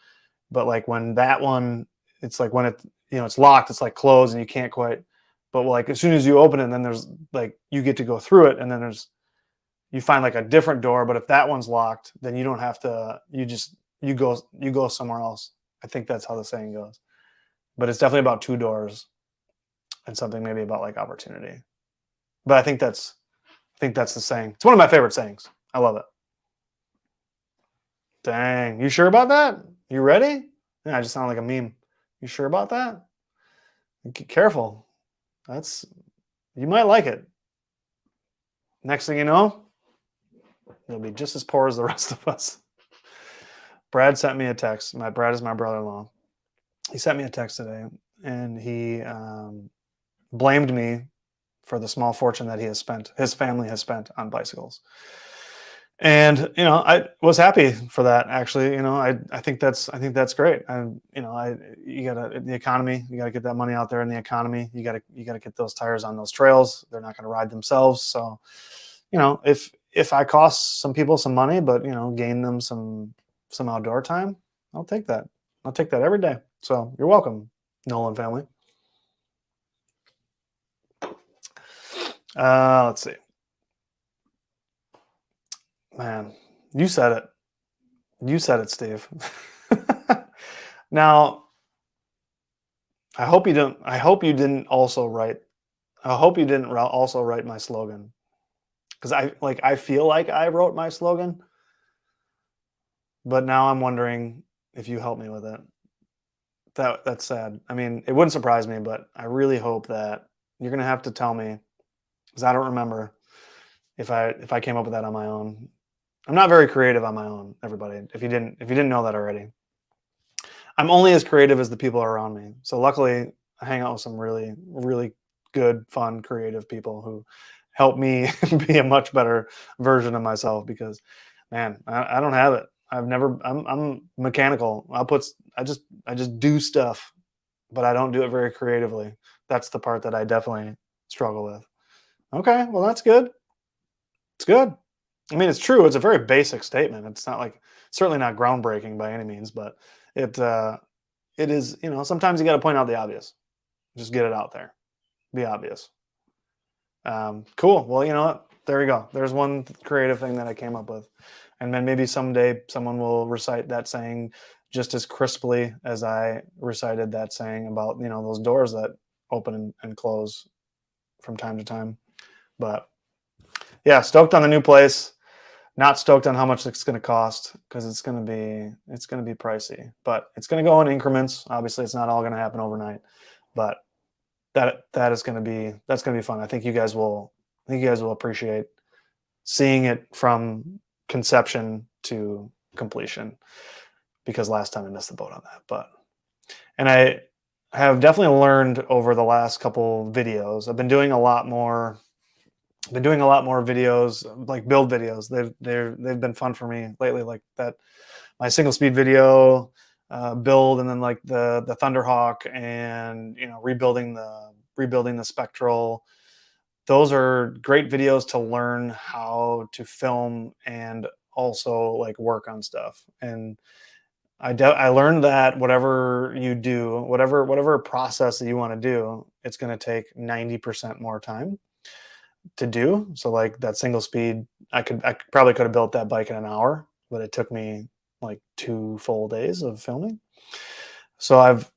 but like when that one, it's like when it's locked, it's like closed and you can't quite, but like as soon as you open it, then there's like you get to go through it, and then you find like a different door, but if that one's locked, then you don't have to, you go somewhere else. I think that's how the saying goes, but it's definitely about two doors and something maybe about like opportunity. But I think that's the saying. It's one of my favorite sayings. I love it. Dang, you sure about that? You ready? Yeah, I just sound like a meme. You sure about that? Careful. That's You might like it. Next thing you know, you'll be just as poor as the rest of us. Brad sent me a text. Brad is my brother-in-law. He sent me a text today, and he blamed me for the small fortune that his family has spent on bicycles. And I was happy for that. Actually, I think that's great. And you gotta the economy. You gotta get that money out there in the economy. You gotta get those tires on those trails. They're not gonna ride themselves. So, if I cost some people some money, but gain them some outdoor time, I'll take that. I'll take that every day. So you're welcome, Nolan family. Let's see. Man, you said it. You said it, Steve. Now, I hope you didn't. I hope you didn't also write. I hope you didn't also write my slogan, because I feel like I wrote my slogan, but now I'm wondering if you helped me with it. that's sad. I mean, it wouldn't surprise me, but I really hope that you're gonna have to tell me because I don't remember if I came up with that on my own. I'm not very creative on my own, everybody. If you didn't know that already, I'm only as creative as the people around me. So luckily, I hang out with some really, really good, fun, creative people who help me be a much better version of myself. Because, man, I don't have it. I've never. I'm mechanical. I just do stuff, but I don't do it very creatively. That's the part that I definitely struggle with. Okay, well that's good. It's good. I mean, it's true. It's a very basic statement. It's not like certainly not groundbreaking by any means, but it it is. Sometimes you got to point out the obvious. Just get it out there. Be obvious. Cool. Well, you know what? There you go. There's one creative thing that I came up with, and then maybe someday someone will recite that saying just as crisply as I recited that saying about those doors that open and close from time to time. But yeah, stoked on the new place. Not stoked on how much it's going to cost because it's going to be pricey, but it's going to go in increments. Obviously, it's not all going to happen overnight, but that's going to be fun. I think you guys will appreciate seeing it from conception to completion because last time I missed the boat on that. And I have definitely learned over the last couple videos. I've been doing a lot more videos, like build videos. They've been fun for me lately, like that my single speed video build, and then like the Thunderhawk, and rebuilding the Spectral. Those are great videos to learn how to film and also like work on stuff. And I learned that whatever you do, whatever process that you want to do, it's going to take 90% more time to do. So like that single speed, probably could have built that bike in an hour, but it took me like 2 full days of filming. So I've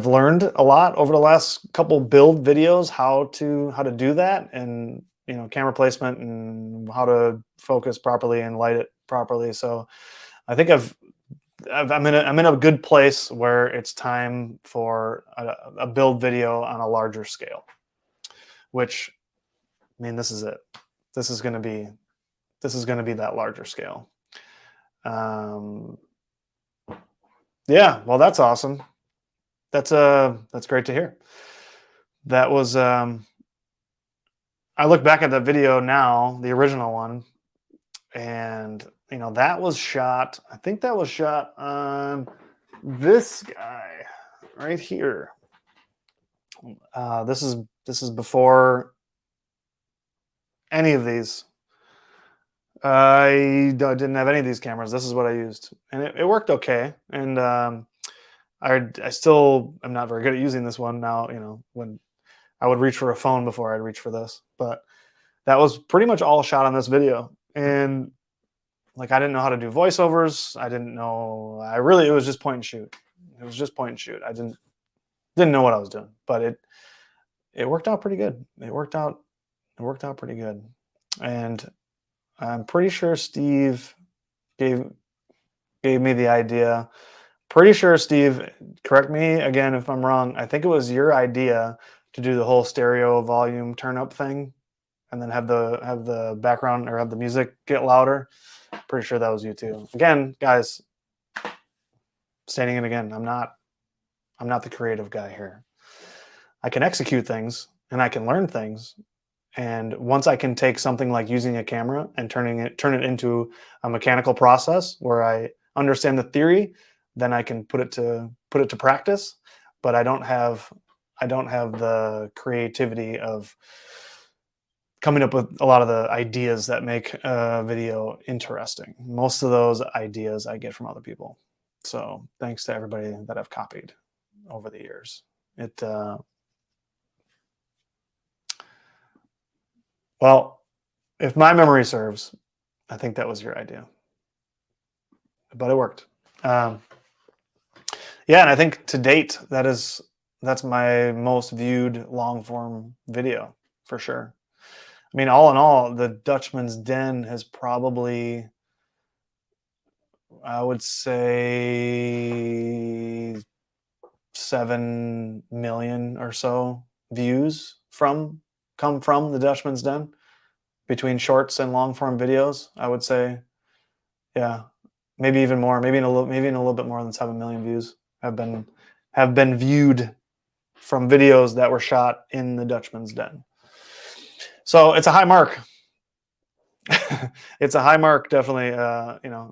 learned a lot over the last couple build videos how to do that, and camera placement and how to focus properly and light it properly. So I think I'm in a good place where it's time for a build video on a larger scale, which, I mean, this is it. This is going to be that larger scale. Um, yeah, well, that's awesome. That's great to hear. That was I look back at the video now, the original one, and that was shot. I think that was shot on this guy right here. This is before any of these. Didn't have any of these cameras. This is what I used, and it worked okay. And I still am not very good at using this one now. When I would reach for a phone before I'd reach for this, but that was pretty much all shot on this video. And like, I didn't know how to do voiceovers. I didn't know. It was just point and shoot. It was just point and shoot. I didn't know what I was doing, but it worked out pretty good. It worked out pretty good. And I'm pretty sure Steve gave me the idea. Pretty sure, Steve, correct me again if I'm wrong. I think it was your idea to do the whole stereo volume turn up thing, and then have the background or have the music get louder. Pretty sure that was you too. Again, guys, stating it again, I'm not the creative guy here. I can execute things and I can learn things. And once I can take something like using a camera and turn it into a mechanical process where I understand the theory, then I can put it to practice. But I don't have the creativity of coming up with a lot of the ideas that make a video interesting. Most of those ideas I get from other people. So thanks to everybody that I've copied over the years. Well, if my memory serves, I think that was your idea, but it worked. Yeah, and I think to date that's my most viewed long form video for sure. I mean, all in all, the Dutchman's Den has probably, I would say, 7 million or so views come from the Dutchman's Den between shorts and long form videos. I would say, yeah, maybe even more, maybe in a little bit more than 7 million views have been viewed from videos that were shot in the Dutchman's Den. So it's a high mark. It's a high mark, definitely.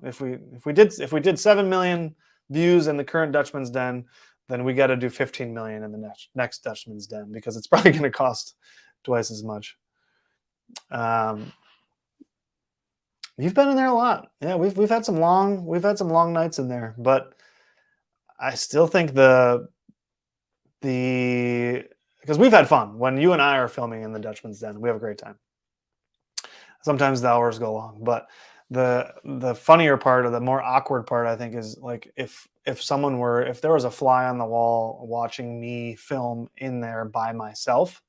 If we did 7 million views in the current Dutchman's Den, then we got to do 15 million in the next Dutchman's Den, because it's probably going to cost twice as much. You've been in there a lot. Yeah, we've had some long nights in there, but I still think the because we've had fun when you and I are filming in the Dutchman's Den. We have a great time. Sometimes the hours go long, but the funnier part, or the more awkward part, I think, is like if there was a fly on the wall watching me film in there by myself,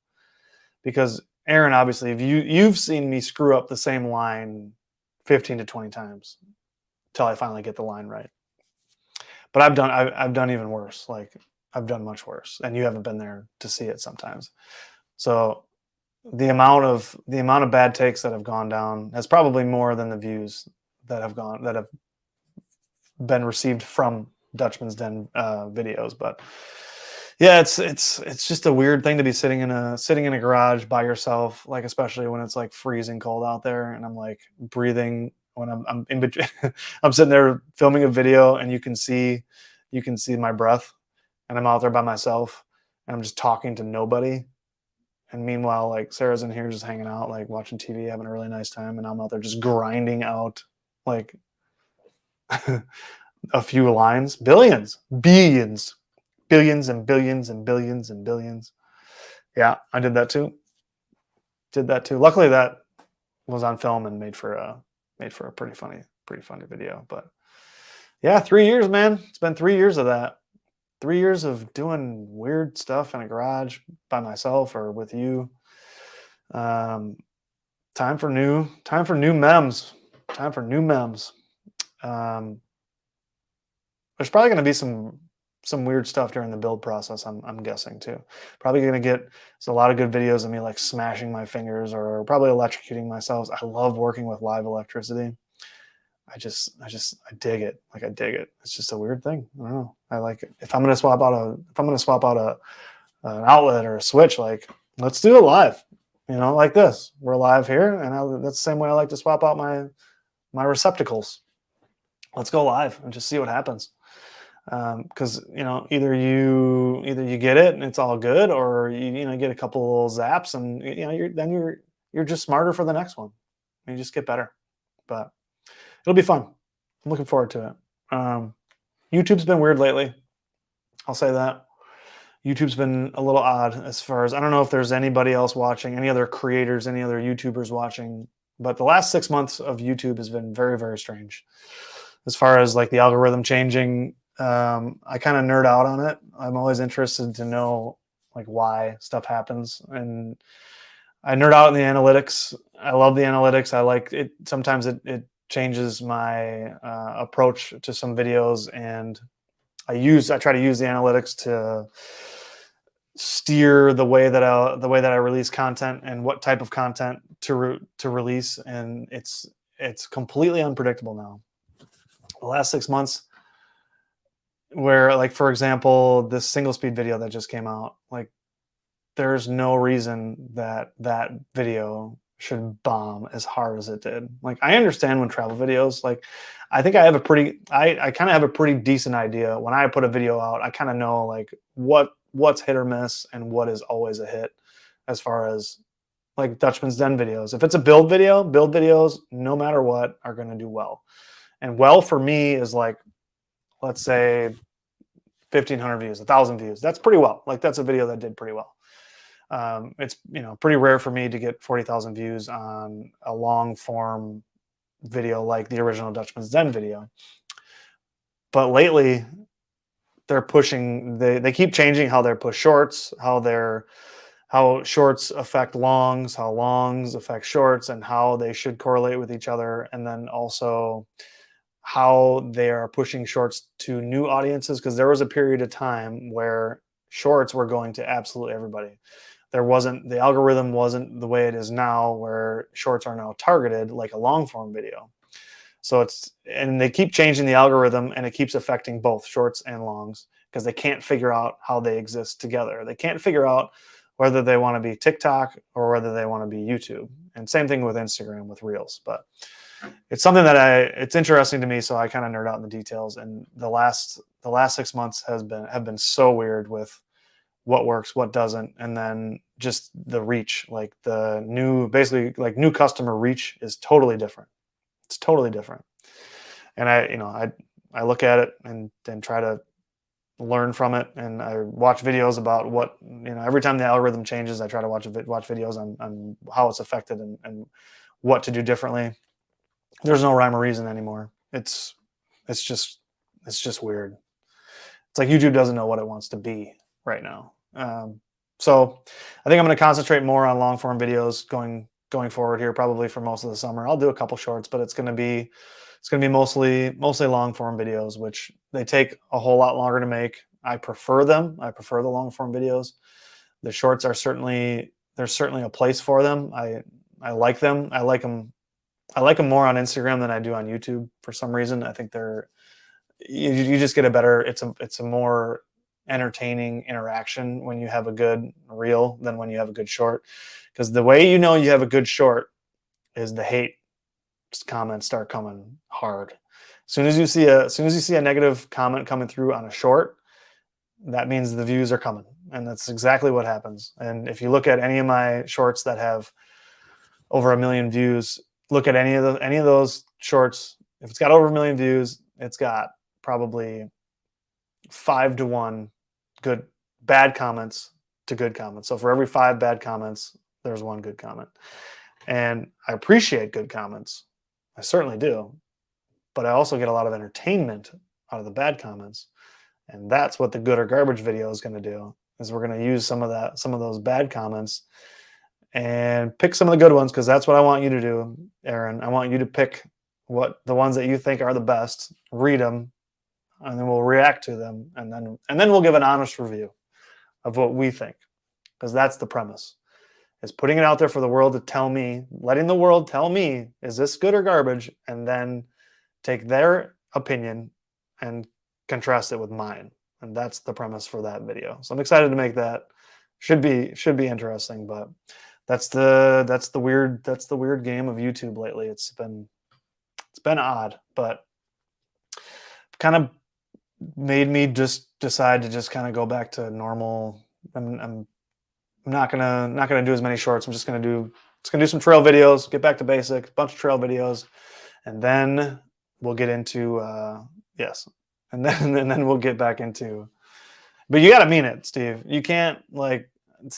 because Aaron, obviously, if you've seen me screw up the same line 15 to 20 times till I finally get the line right. But I've done even worse. Like, I've done much worse, and you haven't been there to see it sometimes. So the amount of bad takes that have gone down has probably more than the views that have been received from Dutchman's Den videos. But yeah, it's just a weird thing to be sitting in a garage by yourself, like, especially when it's like freezing cold out there, and I'm like breathing when I'm in between. I'm sitting there filming a video, and you can see my breath, and I'm out there by myself, and I'm just talking to nobody. And meanwhile, like, Sarah's in here just hanging out, like watching TV, having a really nice time, and I'm out there just grinding out like a few lines, billions, billions, billions and billions and billions and billions. Yeah, I did that too. Luckily, that was on film and made for a pretty funny video. But yeah, 3 years, man. It's been 3 years of that. 3 years of doing weird stuff in a garage by myself or with you. Time for new memes. Time for new memes. There's probably going to be some weird stuff during the build process. I'm guessing too. Probably going to get a lot of good videos of me like smashing my fingers or probably electrocuting myself. I love working with live electricity. I dig it. Like, I dig it. It's just a weird thing. I don't know. I like it. If I'm going to swap out an outlet or a switch, like, let's do it live, like this. We're live here. And that's the same way I like to swap out my receptacles. Let's go live and just see what happens. Because either you get it and it's all good, or you get a couple of little zaps, and you're just smarter for the next one. You just get better. But it'll be fun. I'm looking forward to it. YouTube's been weird lately. I'll say that. YouTube's been a little odd as far as, I don't know if there's anybody else watching, any other creators, any other YouTubers watching, but the last 6 months of YouTube has been very, very strange. As far as like the algorithm changing, I kind of nerd out on it. I'm always interested to know like why stuff happens, and I nerd out in the analytics. I love the analytics. I like it. Sometimes it changes my approach to some videos, and I try to use the analytics to steer the way that I release content and what type of content to release, and it's completely unpredictable now. The last 6 months, where, like, for example, this single speed video that just came out, like, there's no reason that video should bomb as hard as it did. Like, I understand when travel videos, like, I think I kind of have a pretty decent idea when I put a video out. I kind of know like what's hit or miss and what is always a hit, as far as like Dutchman's Den videos. If it's a build videos, no matter what, are going to do well. And well for me is like, let's say 1,500 views, 1,000 views. That's pretty well. Like, that's a video that did pretty well. It's pretty rare for me to get 40,000 views on a long form video like the original Dutchman's Den video. But lately, they're pushing. They keep changing how they push shorts, how shorts affect longs, how longs affect shorts, and how they should correlate with each other, and then also how they are pushing shorts to new audiences, because there was a period of time where shorts were going to absolutely everybody. The algorithm wasn't the way it is now, where shorts are now targeted like a long form video. So and they keep changing the algorithm, and it keeps affecting both shorts and longs, because they can't figure out how they exist together. They can't figure out whether they want to be TikTok or whether they want to be YouTube. And same thing with Instagram with Reels. But it's something that it's interesting to me, so I kind of nerd out in the details. And the last 6 months have been so weird with what works, what doesn't, and then just the reach, like basically like new customer reach is totally different. It's totally different. And I look at it and try to learn from it, and I watch videos about what, every time the algorithm changes, I try to watch videos on how it's affected and what to do differently. There's no rhyme or reason anymore. It's just weird. It's like YouTube doesn't know what it wants to be right now. So I think I'm going to concentrate more on long form videos going forward here, probably for most of the summer. I'll do a couple shorts, but it's going to be mostly long form videos, which they take a whole lot longer to make. I prefer them. I prefer the long form videos. The shorts there's certainly a place for them. I like them. I like them more on Instagram than I do on YouTube for some reason. I think you just get a better, it's a more entertaining interaction when you have a good reel than when you have a good short. Because the way you have a good short is the hate comments start coming hard. As soon as you see a negative comment coming through on a short, that means the views are coming. And that's exactly what happens. And if you look at any of my shorts that have over 1 million views, look at any of those shorts. If it's got over 1 million views, it's got probably 5 to 1 bad comments to good comments. So for every 5 bad comments, there's 1 good comment. And I appreciate good comments. I certainly do. But I also get a lot of entertainment out of the bad comments. And that's what the good or garbage video is going to do, is we're going to use some of those bad comments and pick some of the good ones, because that's what I want you to do, Aaron. I want you to pick the ones that you think are the best, read them, and then we'll react to them, and then we'll give an honest review of what we think, because that's the premise, is putting it out there for the world to tell me, letting the world tell me, is this good or garbage, and then take their opinion and contrast it with mine. And that's the premise for that video. So I'm excited to make that. Should be interesting, but that's the weird game of YouTube lately. It's been odd, but kind of made me just decide to just kind of go back to normal. I'm not gonna do as many shorts. I'm just gonna do some trail videos, get back to basics, bunch of trail videos, and then we'll get into and then we'll get back into. But you got to mean it, Steve. You can't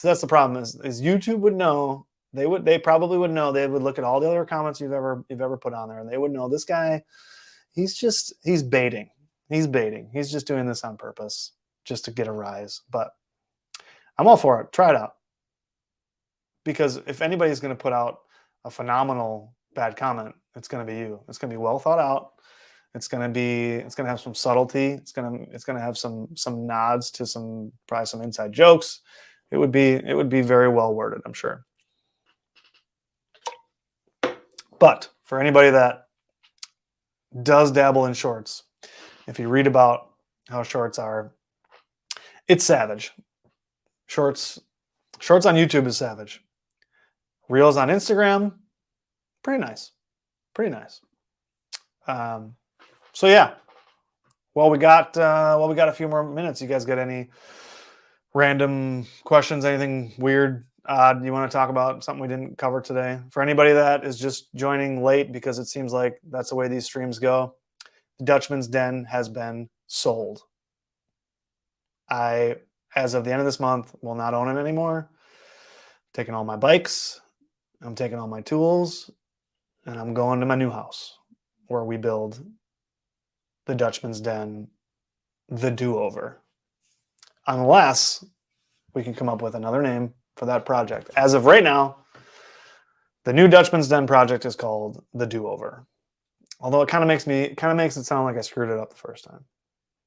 that's the problem. Is YouTube would know. They probably would know. They would look at all the other comments you've ever put on there, and they would know this guy. He's baiting. He's baiting. He's just doing this on purpose, just to get a rise. But I'm all for it. Try it out. Because if anybody's going to put out a phenomenal bad comment, it's going to be you. It's going to be well thought out. It's going to have some subtlety. It's going to have some nods to probably some inside jokes. It would be very well worded, I'm sure. But for anybody that does dabble in shorts, if you read about how shorts are, it's savage. Shorts on YouTube is savage. Reels on Instagram, pretty nice. So yeah. Well, we got a few more minutes. You guys got any random questions? Anything weird, odd you want to talk about? Something we didn't cover today? For anybody that is just joining late, because it seems like that's the way these streams go, Dutchman's Den has been sold. I, as of the end of this month, will not own it anymore. I'm taking all my bikes, I'm taking all my tools, and I'm going to my new house where we build the Dutchman's Den, the do-over. Unless we can come up with another name for that project. As of right now, the new Dutchman's Den project is called the do-over. Although it kind of makes it sound like I screwed it up the first time,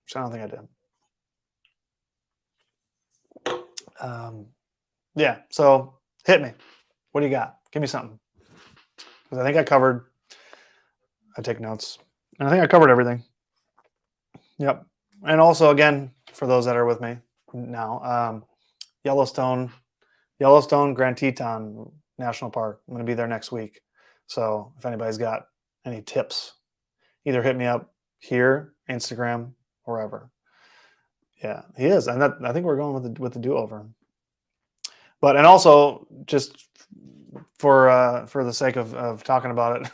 which I don't think I did. Yeah. So hit me. What do you got? Give me something. Because I think I covered. I take notes. And I think I covered everything. Yep. And also, again, for those that are with me now, Yellowstone, Grand Teton National Park. I'm going to be there next week. So if anybody's got any tips, either hit me up here, Instagram, wherever. Yeah, he is, and I think we're going with the do over. But and also just for the sake of talking about it,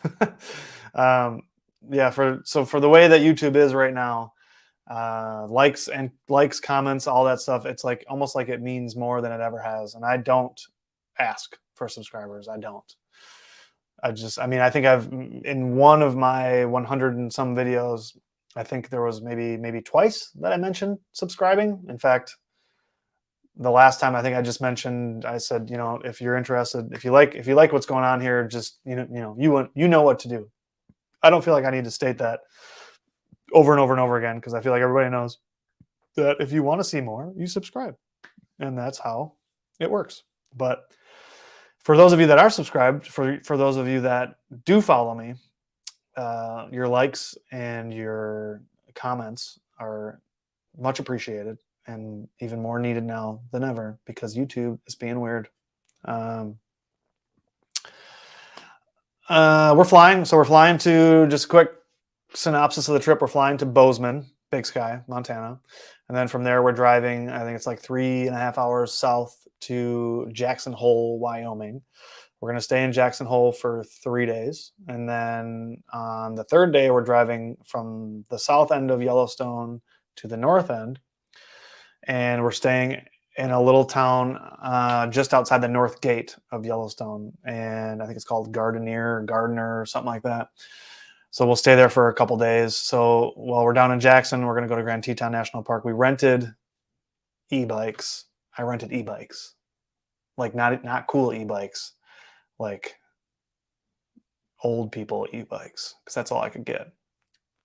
yeah. For the way that YouTube is right now, likes, comments, all that stuff. It's like almost like it means more than it ever has. And I don't ask for subscribers. I don't. I mean, I think I've in one of my 100 and some videos, I think there was maybe twice that I mentioned subscribing. In fact, the last time I think I just mentioned, I said, if you're interested, if you like what's going on here, just you know what to do. I don't feel like I need to state that over and over and over again because I feel like everybody knows that if you want to see more, you subscribe, and that's how it works. But for those of you that are subscribed, for those of you that do follow me, your likes and your comments are much appreciated and even more needed now than ever because YouTube is being weird. We're flying. So we're flying to, just a quick synopsis of the trip. We're flying to Bozeman, Big Sky, Montana. And then from there, we're driving, I think it's like 3.5 hours south to Jackson Hole, Wyoming. We're going to stay in Jackson Hole for 3 days. And then on the third day, we're driving from the south end of Yellowstone to the north end. And we're staying in a little town just outside the north gate of Yellowstone. And I think it's called Gardner, or something like that. So we'll stay there for a couple days. So while we're down in Jackson, we're going to go to Grand Teton National Park. We rented e-bikes. I rented e-bikes, like not cool e-bikes, like old people e-bikes, because that's all I could get.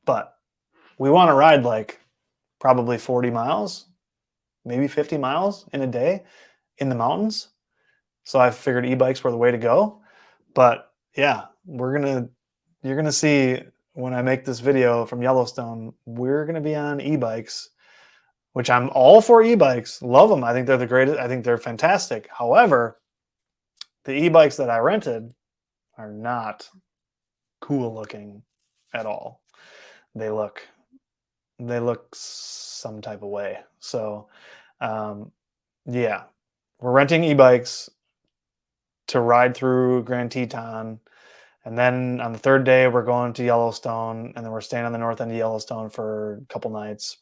But we want to ride like probably 40 miles, maybe 50 miles in a day in the mountains. So I figured e-bikes were the way to go. But yeah, you're going to see when I make this video from Yellowstone, we're going to be on e-bikes, which I'm all for e-bikes. Love them. I think they're the greatest. I think they're fantastic. However, the e-bikes that I rented are not cool looking at all. They look some type of way. So, yeah, we're renting e-bikes to ride through Grand Teton. And then on the third day, we're going to Yellowstone, and then we're staying on the north end of Yellowstone for a couple nights,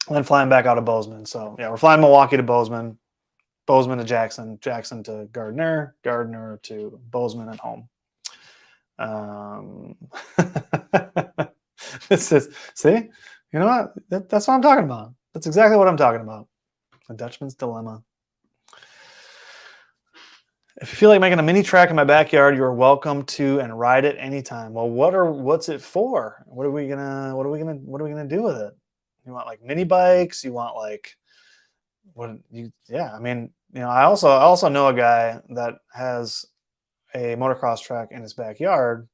and then flying back out of Bozeman. So yeah, we're flying Milwaukee to Bozeman, Bozeman to Jackson, Jackson to Gardner, Gardner to Bozeman and home. This is, see, you know what? That's what I'm talking about. That's exactly what I'm talking about. The Dutchman's dilemma. If you feel like making a mini track in my backyard, you're welcome to and ride it anytime. Well, what's it for? What are we gonna do with it? You want like mini bikes? You want like yeah, I mean, I also know a guy that has a motocross track in his backyard.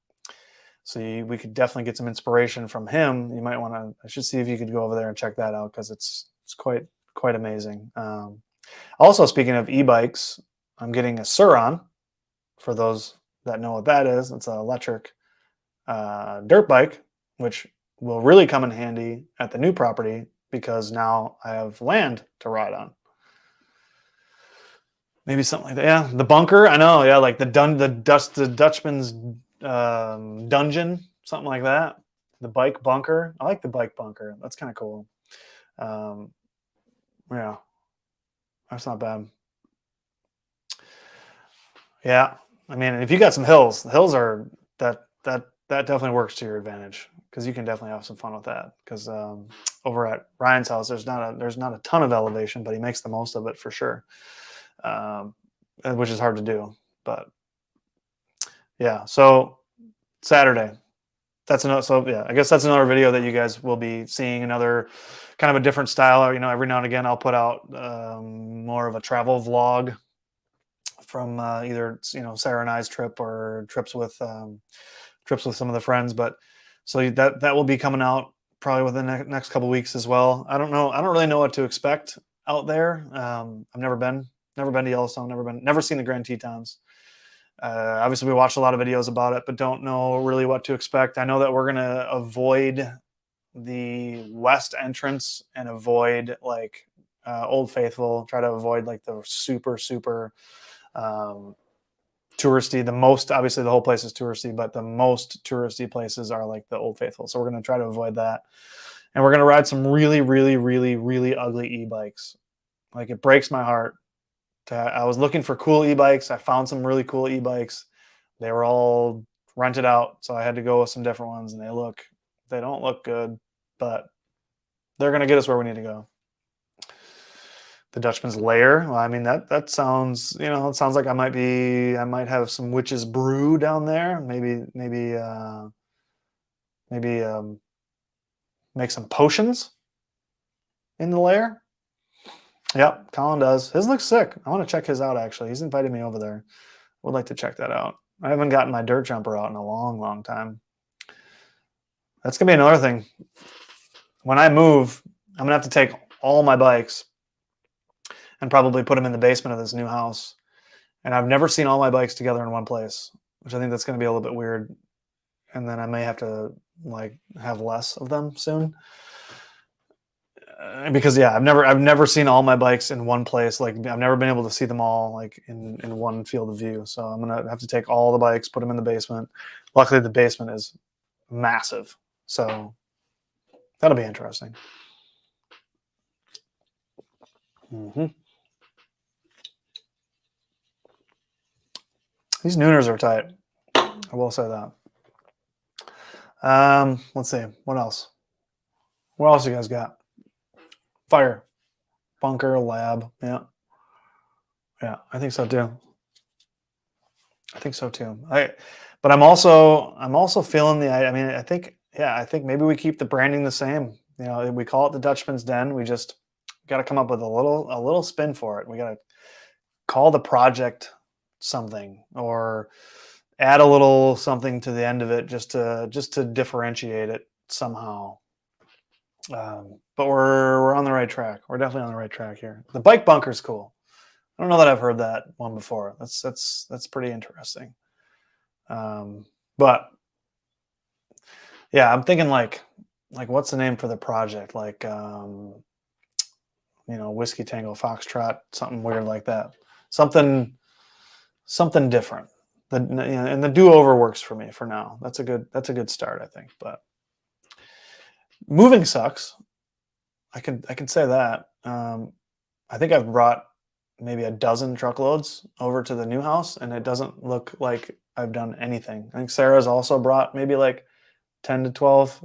So we could definitely get some inspiration from him. You might want to. I should see if you could go over there and check that out because it's quite amazing. Also, speaking of e-bikes, I'm getting a Suron. For those that know what that is, it's an electric dirt bike, which will really come in handy at the new property because now I have land to ride on. Maybe something like that. Yeah, the bunker. I know. Yeah, like the Dutchman's dungeon, something like that. The bike bunker. I like the bike bunker. That's kind of cool. Yeah, that's not bad. Yeah, I mean, if you got some hills, the hills are that definitely works to your advantage because you can definitely have some fun with that. Because over at Ryan's house, there's not a ton of elevation, but he makes the most of it for sure, which is hard to do. But yeah, so Saturday, that's another. So yeah, I guess that's another video that you guys will be seeing. Another kind of a different style. You know, every now and again I'll put out more of a travel vlog from either Sarah and I's trip or trips with some of the friends. But so that will be coming out probably within the next couple weeks as well. I don't know. I don't really know what to expect out there. I've never been to Yellowstone, never seen the Grand Tetons. Obviously, we watched a lot of videos about it, but don't know really what to expect. I know that we're gonna avoid the west entrance and avoid like Old Faithful. Try to avoid like the super um, touristy. The most, obviously, the whole place is touristy, but the most touristy places are like the Old Faithful. So we're gonna try to avoid that, and we're gonna ride some really ugly e-bikes. Like it breaks my heart. I was looking for cool e-bikes. I found some really cool e-bikes. They were all rented out, so I had to go with some different ones, and they don't look good, but they're gonna get us where we need to go. The Dutchman's lair. Well, I mean that sounds, it sounds like I might have some witch's brew down there. Maybe make some potions in the lair. Yep, Colin does. His looks sick. I want to check his out actually. He's invited me over there. Would like to check that out. I haven't gotten my dirt jumper out in a long time. That's gonna be another thing. When I move, I'm gonna have to take all my bikes and probably put them in the basement of this new house. And I've never seen all my bikes together in one place, which I think that's gonna be a little bit weird. And then I may have to like have less of them soon. Because yeah, I've never seen all my bikes in one place. Like I've never been able to see them all like in one field of view. So I'm gonna have to take all the bikes, put them in the basement. Luckily, the basement is massive, so that'll be interesting. Mm-hmm. These Nooners are tight. I will say that. Let's see. What else? What else you guys got? Fire, bunker, lab. Yeah, yeah. I think so too. But I'm also feeling the. I mean, I think maybe we keep the branding the same. You know, we call it the Dutchman's Den. We just got to come up with a little spin for it. We got to call the project something or add a little something to the end of it just to differentiate it somehow. But we're on the right track. We're definitely on the right track here. The bike bunker is cool. I don't know that I've heard that one before. That's pretty interesting. But yeah, I'm thinking like what's the name for the project? Like Whiskey Tango Foxtrot, something weird like that. Something different. And the do-over works for me for now. That's a good start, I think. But moving sucks. I can say that. I think I've brought maybe a dozen truckloads over to the new house, and it doesn't look like I've done anything. I think Sarah's also brought maybe like 10 to 12,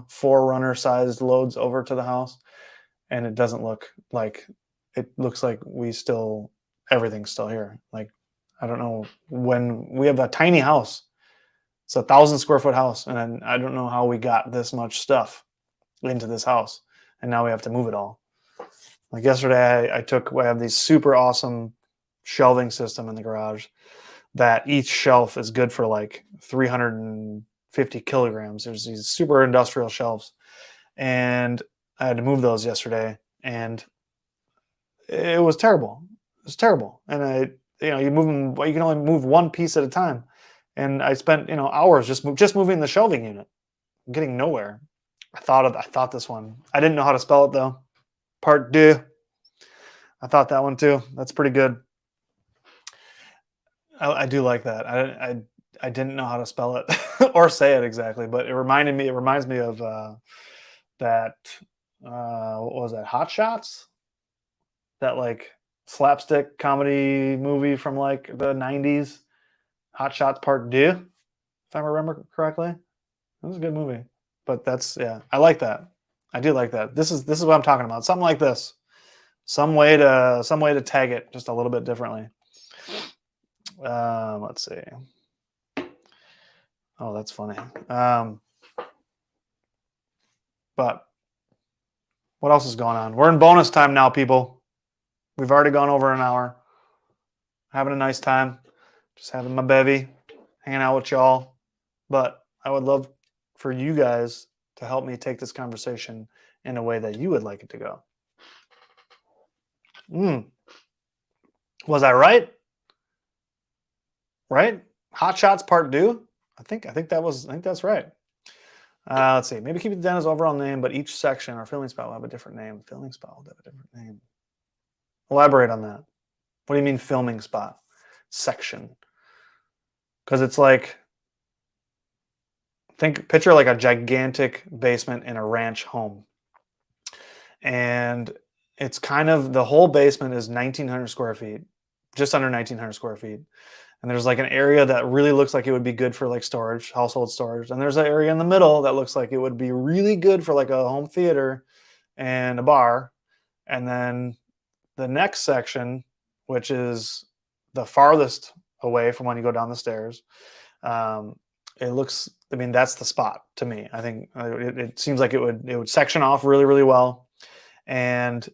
forerunner sized loads over to the house, and it doesn't look like it looks like everything's still here. Like I don't know when we have a tiny house. It's 1,000 square foot house, and I don't know how we got this much stuff into this house, and now we have to move it all. Like yesterday, I have these super awesome shelving system in the garage that each shelf is good for like 350 kilograms. There's these super industrial shelves, and I had to move those yesterday, and it was terrible. It was terrible, and you move them. You can only move one piece at a time, and I spent hours just moving the shelving unit, getting nowhere. I thought this one. I didn't know how to spell it though. Part deux. I thought that one too. That's pretty good. I do like that. I didn't know how to spell it or say it exactly, but it reminds me of that what was that? Hot Shots? That like slapstick comedy movie from like the 90s. Hot Shots Part deux, if I remember correctly. It was a good movie. But I like that. I do like that. This is what I'm talking about. Something like this. Some way to tag it just a little bit differently. Let's see. Oh, that's funny. But what else is going on? We're in bonus time now, people. We've already gone over an hour. Having a nice time. Just having my bevy, hanging out with y'all. But I would love for you guys to help me take this conversation in a way that you would like it to go. Was I right? Right? Hot Shots Part 2? I think that's right. Let's see. Maybe keep the den as overall name, but each section or filling spot will have a different name. Filling spot will have a different name. Elaborate on that. What do you mean filming spot? Section. Because it's like, picture like a gigantic basement in a ranch home. And it's kind of, the whole basement is 1,900 square feet, just under 1,900 square feet. And there's like an area that really looks like it would be good for like storage, household storage. And there's an area in the middle that looks like it would be really good for like a home theater and a bar. And then the next section, which is the farthest away from when you go down the stairs, it looks, I mean, that's the spot to me. I think it seems like it would section off really, really well. And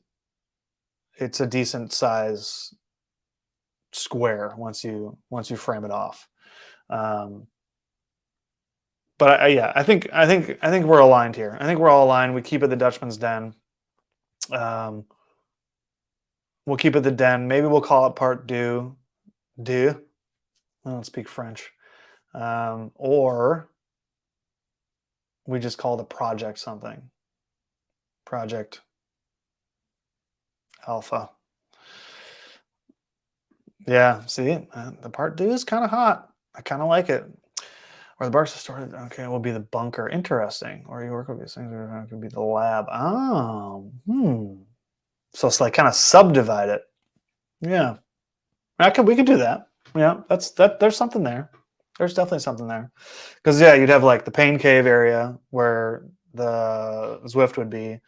it's a decent size square once you frame it off. But yeah, I think we're aligned here. I think we're all aligned. We keep it the Dutchman's Den. We'll keep it the den. Maybe we'll call it part deux. Deux. I don't speak French. Or we just call the project something. Project Alpha. Yeah, see, the part deux is kind of hot. I kind of like it. Or the barks started. Okay, will be the bunker. Interesting. Or you work with these things. Or it could be the lab. Oh, So it's like kind of subdivide it. Yeah, we could do that. Yeah, there's something there. There's definitely something there. Because yeah, you'd have like the pain cave area where the Zwift would be.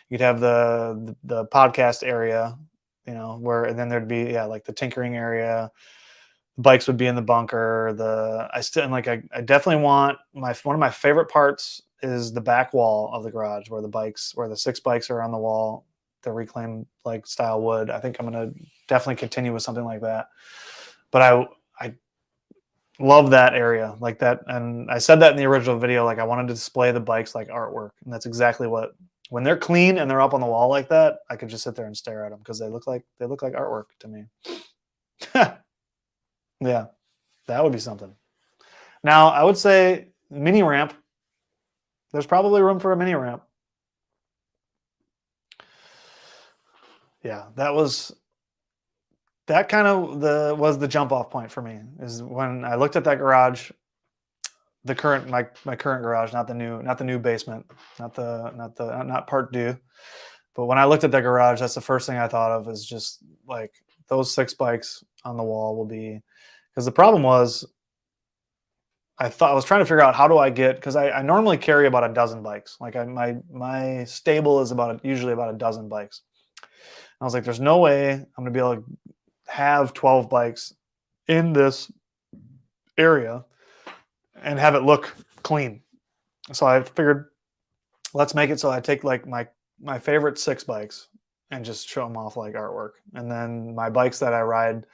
You'd have the podcast area, where, and then there'd be like the tinkering area. Bikes would be in the bunker. I definitely want one of my favorite parts is the back wall of the garage where the 6 bikes are on the wall, the reclaimed like style wood. I think I'm gonna definitely continue with something like that. But I love that area like that, and I said that in the original video. Like I wanted to display the bikes like artwork, and that's exactly what. When they're clean and they're up on the wall like that, I could just sit there and stare at them because they look like artwork to me. Yeah, that would be something. Now, I would say mini ramp. There's probably room for a mini ramp. Yeah, that kind of was the jump off point for me, is when I looked at that garage, my current garage, not the new basement, not part deux. But when I looked at that garage, that's the first thing I thought of, is just like those 6 bikes on the wall will be, because the problem was I was trying to figure out how do I get, because I normally carry about a dozen bikes. Like my stable is usually about a dozen bikes. And I was like, there's no way I'm going to be able to have 12 bikes in this area and have it look clean. So I figured, let's make it so I take like my favorite 6 bikes and just show them off like artwork. And then my bikes that I ride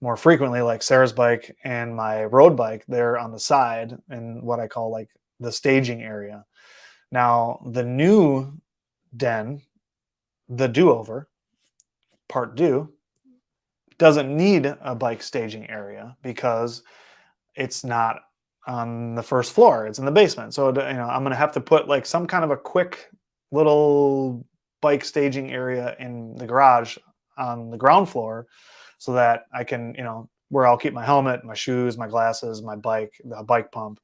more frequently, like Sarah's bike and my road bike, they're on the side in what I call like the staging area. Now, the new den, the do-over, part deux, doesn't need a bike staging area because it's not on the first floor. It's in the basement. So, I'm going to have to put like some kind of a quick little bike staging area in the garage on the ground floor, so that I can, where I'll keep my helmet, my shoes, my glasses, my bike, the bike pump.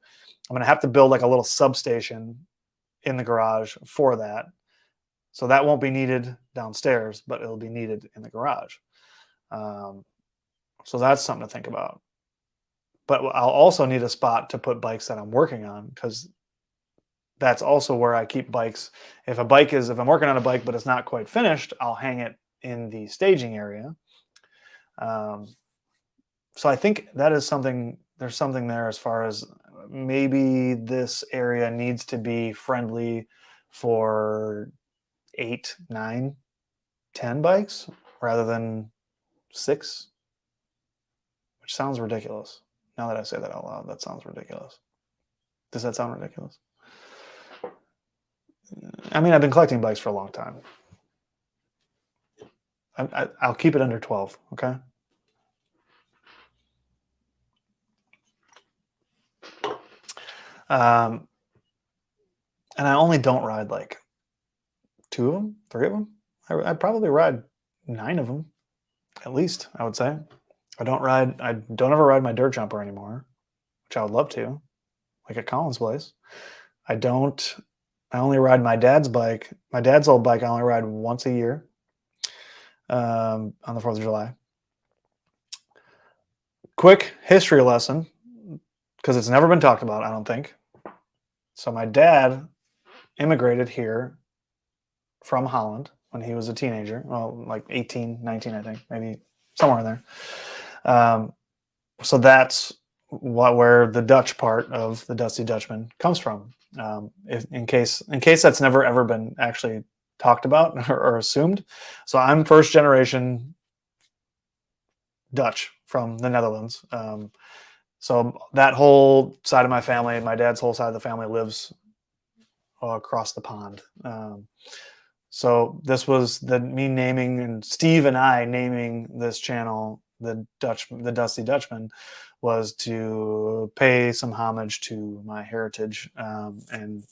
I'm going to have to build like a little substation in the garage for that. So that won't be needed downstairs, but it'll be needed in the garage. So that's something to think about. But I'll also need a spot to put bikes that I'm working on, because that's also where I keep bikes. If I'm working on a bike but it's not quite finished, I'll hang it in the staging area. So I think that is something. There's something there as far as maybe this area needs to be friendly for 8, 9, 10 bikes rather than 6, which sounds ridiculous. Now that I say that out loud, that sounds ridiculous. Does that sound ridiculous? I mean, I've been collecting bikes for a long time. I'll keep it under 12, okay? And I only don't ride like 2 of them, 3 of them. I'd probably ride 9 of them, at least, I would say. I don't ever ride my dirt jumper anymore, which I would love to, like at Colin's place. I only ride my dad's bike. My dad's old bike I only ride once a year on the 4th of July. Quick history lesson, because it's never been talked about, I don't think. So my dad immigrated here from Holland when he was a teenager, well, like 18, 19, I think, maybe somewhere in there. So that's where the Dutch part of the Dusty Dutchman comes from. In case that's never ever been actually talked about or assumed. So I'm first generation Dutch from the Netherlands. So that whole side of my family, my dad's whole side of the family lives across the pond. So this was me naming, and Steve and I naming this channel the Dusty Dutchman was to pay some homage to my heritage, and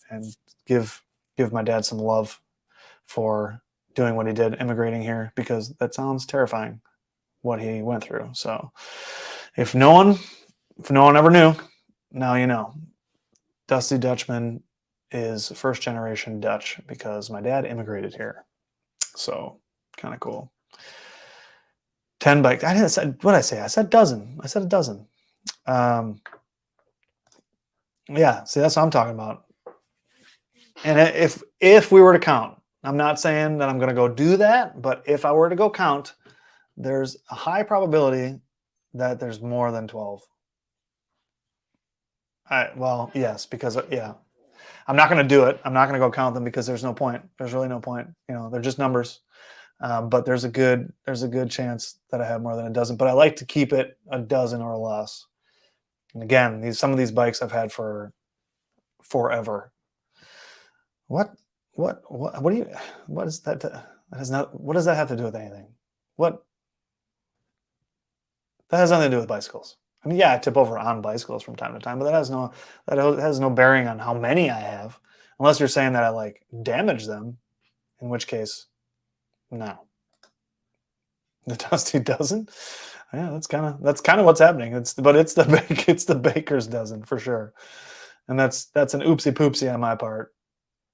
give my dad some love for doing what he did, immigrating here, because that sounds terrifying what he went through. So if no one ever knew, now you know. Dusty Dutchman is first generation Dutch because my dad immigrated here. So kind of cool. 10 bikes. I didn't say, what did I say? I said dozen. I said a dozen. Yeah, see, that's what I'm talking about. And if we were to count, I'm not saying that I'm going to go do that, but if I were to go count, there's a high probability that there's more than 12. Well, yes, because yeah, I'm not going to do it. I'm not going to go count them because there's no point. There's really no point. They're just numbers. But there's a good chance that I have more than a dozen. But I like to keep it a dozen or less. And again, some of these bikes I've had for forever. What is that? What does that have to do with anything? That has nothing to do with bicycles. I mean, yeah, I tip over on bicycles from time to time, but that has no bearing on how many I have, unless you're saying that I like damage them, in which case, no. The Dusty dozen, yeah, that's kind of what's happening. It's the baker's dozen for sure, and that's an oopsie poopsie on my part.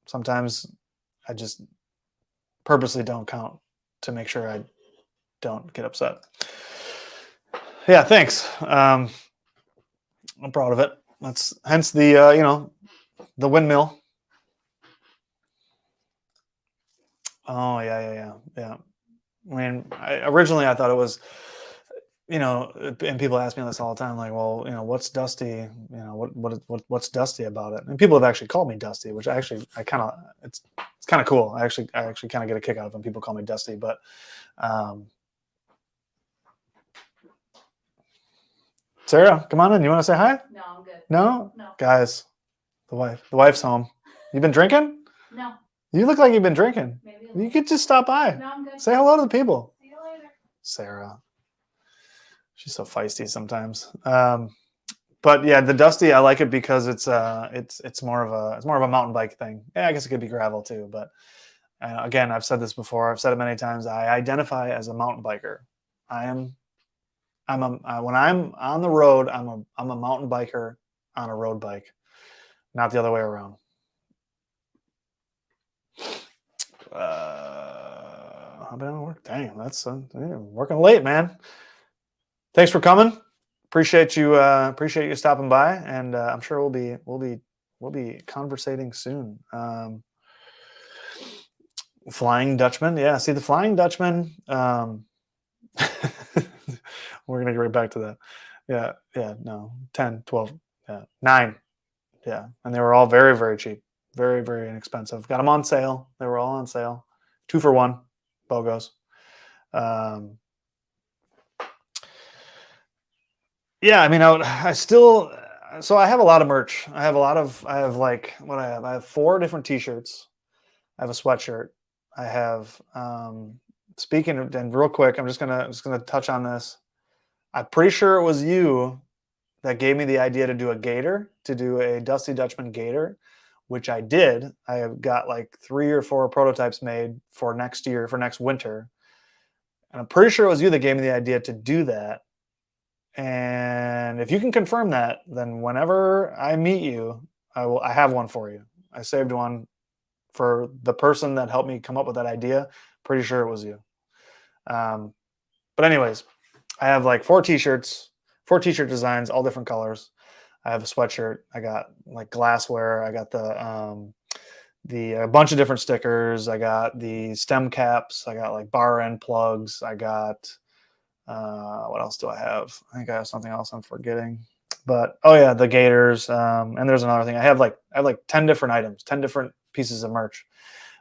Sometimes I just purposely don't count to make sure I don't get upset. Yeah, thanks. I'm proud of it. That's hence the the windmill. Oh yeah. I mean, originally I thought it was, and people ask me this all the time, like, well, what's Dusty? What's Dusty about it? And people have actually called me Dusty, which it's kind of cool. I actually kind of get a kick out of when people call me Dusty, but. Sarah, come on in. You want to say hi? No, I'm good. No? No. Guys, the wife's home. You been drinking? No. You look like you've been drinking. Maybe you could just stop by. No, I'm good. Say hello to the people. See you later. Sarah. She's so feisty sometimes. But yeah, the Dusty, I like it because it's more of a mountain bike thing. Yeah, I guess it could be gravel too, but again, I've said this before. I've said it many times. I identify as a mountain biker. When I'm on the road, I'm a mountain biker on a road bike, not the other way around. I've been on work. Dang, that's working late, man. Thanks for coming. Appreciate you stopping by, and I'm sure we'll be conversating soon. Flying Dutchman, yeah. See the Flying Dutchman. We're gonna get right back to that. Yeah. No, 10, 12, 9. Yeah, and they were all very, very cheap, very, very inexpensive. Got them on sale. They were all on sale, 2 for 1, BOGOs. Um, yeah, I mean, I still, so I have a lot of merch. I have like what I have. I have 4 different T-shirts. I have a sweatshirt. I have. Speaking of, and real quick, I'm just gonna touch on this. I'm pretty sure it was you that gave me the idea to do a gator, to do a Dusty Dutchman gator, which I did. I have got like 3 or 4 prototypes made for next year, for next winter. And I'm pretty sure it was you that gave me the idea to do that. And if you can confirm that, then whenever I meet you, I have one for you. I saved one for the person that helped me come up with that idea. Pretty sure it was you. Um, but anyways, I have like 4 T-shirts, 4 T-shirt designs, all different colors. I have a sweatshirt. I got like glassware. I got the a bunch of different stickers. I got the stem caps. I got like bar end plugs. I got what else do I have? I think I have something else I'm forgetting. But oh yeah, the gators. And there's another thing. I have like 10 different items, 10 different pieces of merch.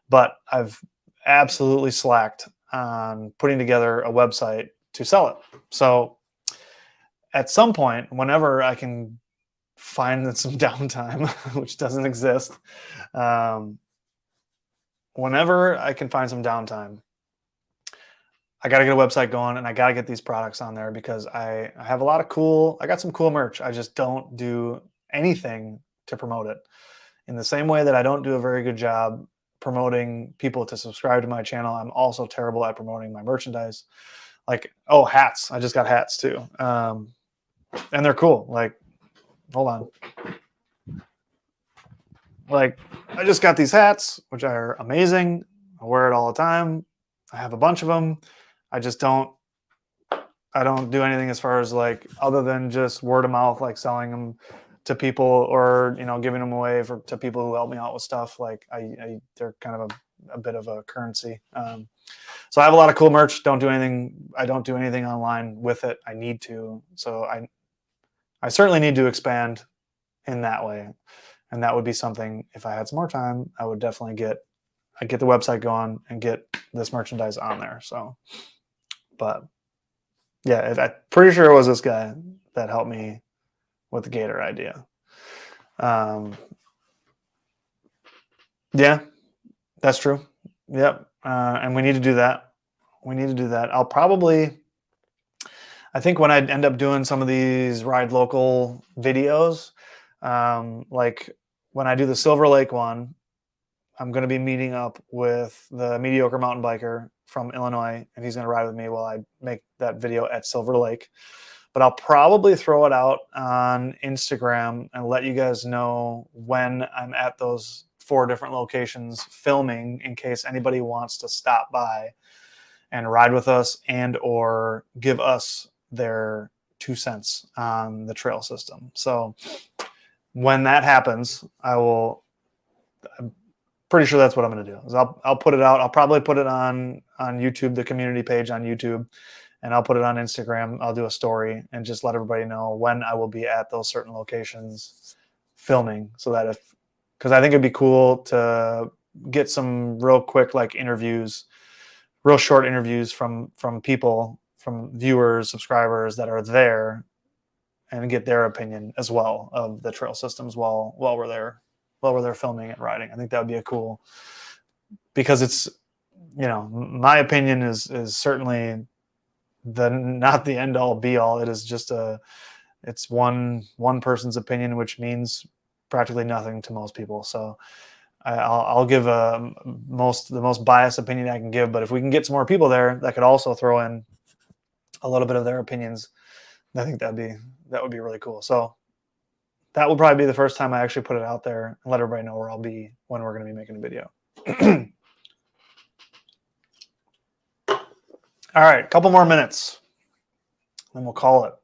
But I've absolutely slacked on putting together a website to sell it. So at some point, whenever I can find some downtime, which doesn't exist, um, whenever I can find some downtime, I got to get a website going and I got to get these products on there because I have a lot of I got some cool merch. I just don't do anything to promote it. In the same way that I don't do a very good job promoting people to subscribe to my channel, I'm also terrible at promoting my merchandise. Like, oh, hats. I just got hats too. And they're cool. Like, hold on. Like, I just got these hats, which are amazing. I wear it all the time. I have a bunch of them. I just don't I don't do anything as far as like other than just word of mouth, like selling them to people or giving them away to people who help me out with stuff. Like they're kind of a bit of a currency. So I have a lot of cool merch. Don't do anything. I don't do anything online with it. I need to. So I certainly need to expand in that way, and that would be something. If I had some more time, I would definitely I'd get the website going and get this merchandise on there. So, but yeah, I'm pretty sure it was this guy that helped me with the gator idea. Yeah, that's true. Yep. And we need to do that. We need to do that. I think when I end up doing some of these ride local videos, like when I do the Silver Lake one, I'm going to be meeting up with the mediocre mountain biker from Illinois, and he's going to ride with me while I make that video at Silver Lake. But I'll probably throw it out on Instagram and let you guys know when I'm at those 4 different locations filming in case anybody wants to stop by and ride with us and or give us their 2 cents on the trail system. So when that happens, I'm pretty sure that's what I'm going to do. Is I'll put it out. I'll probably put it on YouTube, the community page on YouTube, and I'll put it on Instagram. I'll do a story and just let everybody know when I will be at those certain locations filming, so that because I think it'd be cool to get some real quick interviews, real short interviews from people, from viewers, subscribers that are there, and get their opinion as well of the trail systems while we're there filming and riding. I think that would be a cool, because it's my opinion is certainly not the end all be all. It is just it's one person's opinion, which means practically nothing to most people. So I'll give the most biased opinion I can give. But if we can get some more people there that could also throw in a little bit of their opinions, I think that would be really cool. So that will probably be the first time I actually put it out there and let everybody know where I'll be when we're going to be making a video. All right, a couple more minutes, then we'll call it.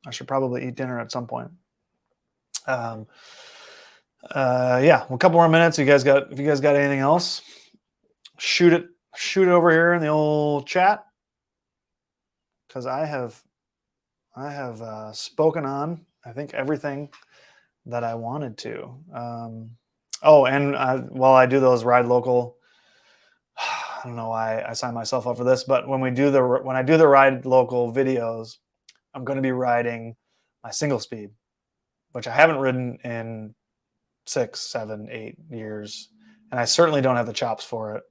I should probably eat dinner at some point. Yeah, a couple more minutes. If you guys got anything else, shoot it over here in the old chat, because I have spoken on, I think, everything that I wanted to. Oh, and while I do those ride local, I don't know why I signed myself up for this, but when I do the ride local videos, I'm going to be riding my single speed, which I haven't ridden in 6, 7, 8 years, and I certainly don't have the chops for it.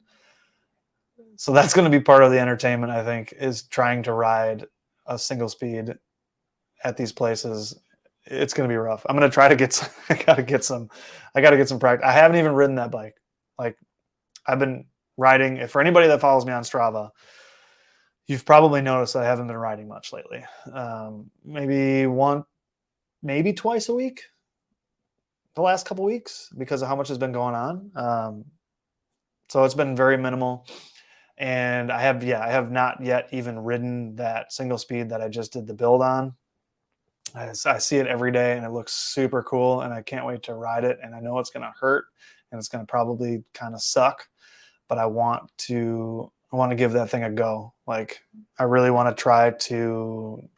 So that's going to be part of the entertainment, I think, is trying to ride a single speed at these places. It's going to be rough. I'm going to try to get some, I got to get some practice. I haven't even ridden that bike. Like, I've been riding. If for anybody that follows me on Strava, you've probably noticed I haven't been riding much lately. Maybe twice a week the last couple weeks because of how much has been going on. So it's been very minimal. And I have not yet even ridden that single speed that I just did the build on. I see it every day and it looks super cool and I can't wait to ride it. And I know it's going to hurt and it's going to probably kind of suck, but I want to give that thing a go. Like, I really want to try to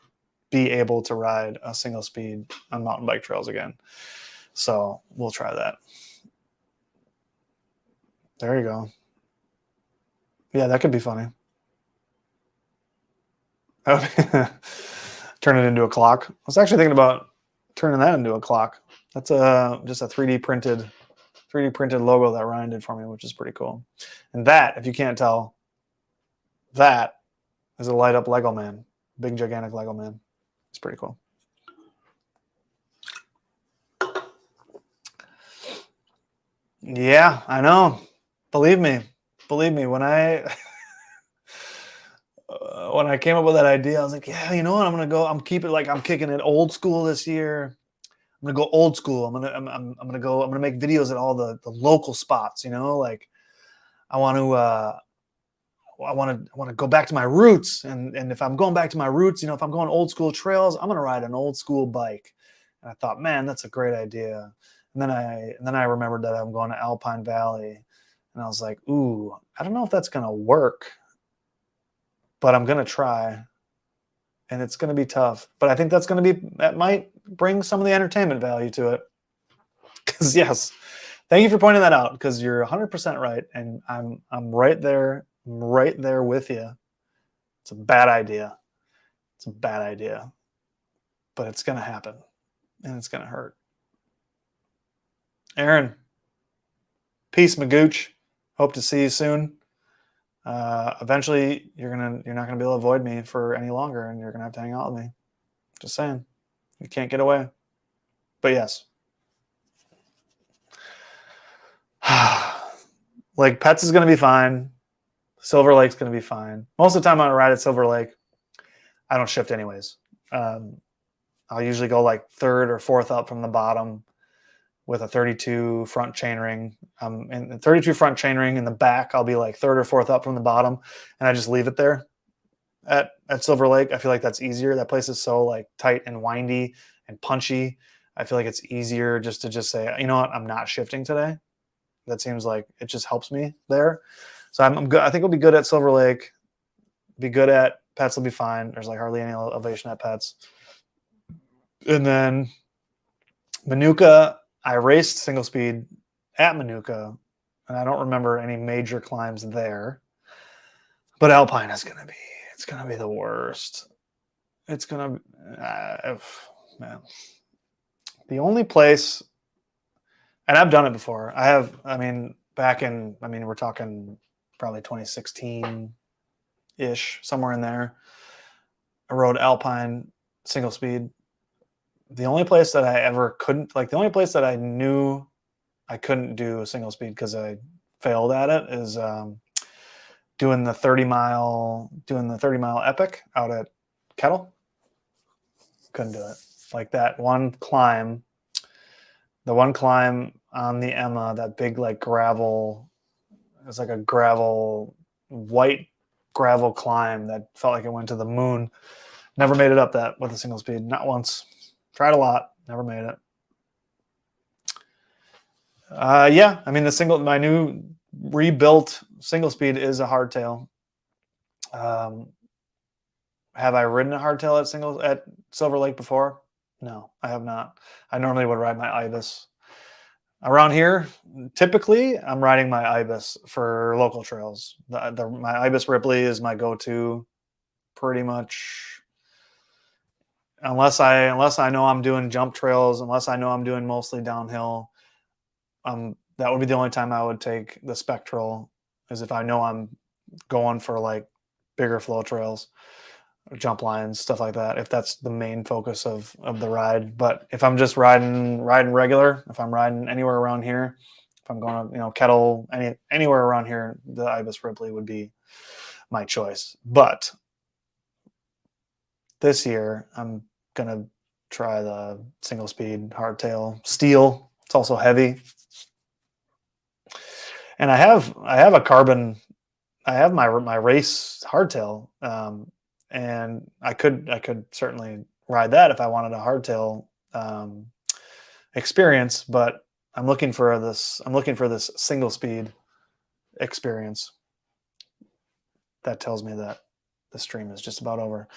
be able to ride a single speed on mountain bike trails again. So we'll try that. There you go. Yeah, that could be funny. Turn it into a clock. I was actually thinking about turning that into a clock. That's just a 3D printed logo that Ryan did for me, which is pretty cool. And that, if you can't tell, that is a light up Lego man, big gigantic Lego man. It's pretty cool. Yeah, I know. Believe me, when I when I came up with that idea, I was like, yeah, you know what? I'm kicking it old school this year. I'm gonna go old school. I'm gonna make videos at all the local spots. Like, I want to go back to my roots. And if I'm going back to my roots, if I'm going old school trails, I'm gonna ride an old school bike. And I thought, man, that's a great idea. And then I remembered that I'm going to Alpine Valley, and I was like, ooh, I don't know if that's gonna work, but I'm gonna try. And it's going to be tough, but I think that might bring some of the entertainment value to it. Because yes, thank you for pointing that out, because you're 100% right, and I'm right there with you. It's a bad idea. But it's going to happen, and it's going to hurt. Aaron, peace, Magooch. Hope to see you soon. Eventually, you're not gonna be able to avoid me for any longer, and you're gonna have to hang out with me. Just saying, you can't get away. But yes, like, Pets is gonna be fine. Silver Lake's gonna be fine. Most of the time on a ride at Silver Lake, I don't shift anyways. I'll usually go like third or fourth up from the bottom with a 32 front chainring. And the 32 front chainring in the back, I'll be like third or fourth up from the bottom, and I just leave it there. At Silver Lake, I feel like that's easier. That place is so like tight and windy and punchy. I feel like it's easier just to say, you know what, I'm not shifting today. That seems like it just helps me there. So I'm good. I think we'll be good at Silver Lake. Be good at Pets. Will be fine. There's like hardly any elevation at Pets. And then Manuka, I raced single speed at Manuka, and I don't remember any major climbs there. But Alpine is going to be the worst. It's going to man. The only place, and I've done it before. We're talking probably 2016-ish, somewhere in there. I rode Alpine single speed. The only place that I the only place that I knew I couldn't do a single speed because I failed at it is doing the 30-mile epic out at Kettle. Couldn't do it. Like that one climb, the one climb on the Emma, that big like gravel, it was like a white gravel climb that felt like it went to the moon. Never made it up that with a single speed, not once. Tried a lot, never made it. Yeah, I mean my new rebuilt single speed is a hardtail. Have I ridden a hardtail at Silver Lake before? No, I have not. I normally would ride my Ibis. Around here, typically, I'm riding my Ibis for local trails. My Ibis Ripley is my go-to pretty much, unless I know I'm doing jump trails, unless I know I'm doing mostly downhill. That would be the only time I would take the Spectral, is if I know I'm going for like bigger flow trails, jump lines, stuff like that. If that's the main focus of the ride. But if I'm just riding regular, if I'm riding anywhere around here, if I'm going to, Kettle, anywhere around here, the Ibis Ripley would be my choice. But this year I'm gonna try the single speed hardtail steel. It's also heavy. And I have a carbon. I have my race hardtail, and I could certainly ride that if I wanted a hardtail experience. But I'm looking for this single speed experience. That tells me that the stream is just about over.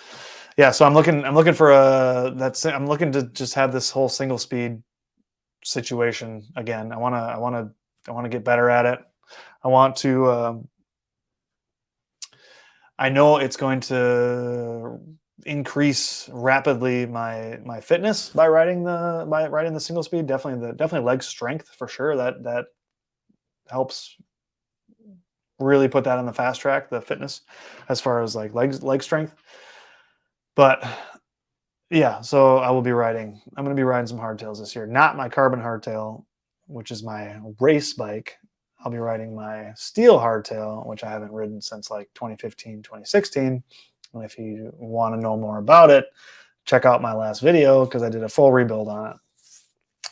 Yeah, so I'm looking for I'm looking to just have this whole single speed situation again. I want to get better at it. I want to. I know it's going to increase rapidly my fitness by riding the single speed. Definitely leg strength for sure. That helps really put that on the fast track, the fitness, as far as like leg strength. But yeah, so I'm going to be riding some hardtails this year. Not my carbon hardtail, which is my race bike. I'll be riding my steel hardtail, which I haven't ridden since like 2015, 2016. And if you want to know more about it, check out my last video, because I did a full rebuild on it,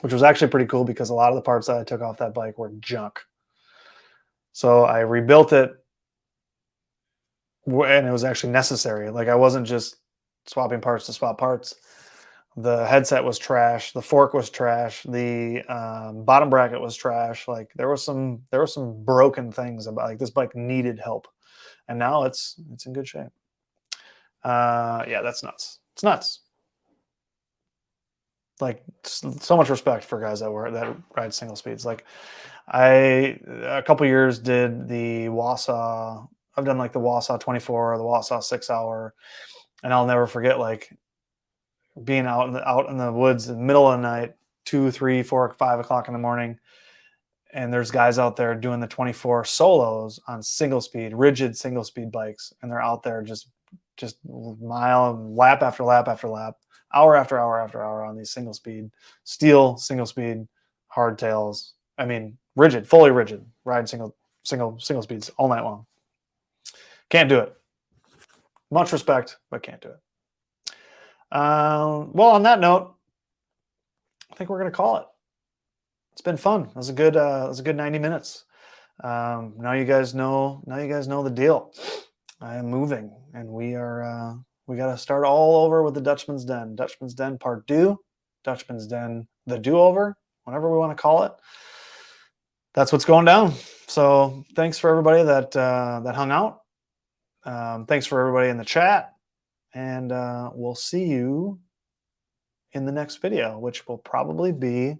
which was actually pretty cool because a lot of the parts that I took off that bike were junk. So I rebuilt it, and it was actually necessary. Like, I wasn't just swapping parts to swap parts. The headset was trash. The fork was trash. The bottom bracket was trash. Like, there were some broken things about, like, this bike needed help, and now it's in good shape. Yeah, that's nuts. It's nuts. Like, so much respect for guys that ride single speeds. Like, a couple years did the Wausau. I've done like the Wausau 24, the Wausau 6 hour, and I'll never forget like being out in the woods in the middle of the night, 2, 3, 4, 5 o'clock in the morning, and there's guys out there doing the 24 solos on rigid single speed bikes, and they're out there just lap after lap after lap, hour after hour after hour on these steel single speed hardtails. I mean, fully rigid, riding single speeds all night long. Can't do it. Much respect, but can't do it. Well, on that note, I think we're gonna call it. It's been fun. It was a good 90 minutes. Now you guys know the deal. I am moving, and we got to start all over with the Dutchman's Den. Dutchman's Den Part 2, Dutchman's Den the do-over, whatever we want to call it. That's what's going down. So thanks for everybody that hung out. Thanks for everybody in the chat, and we'll see you in the next video, which will probably be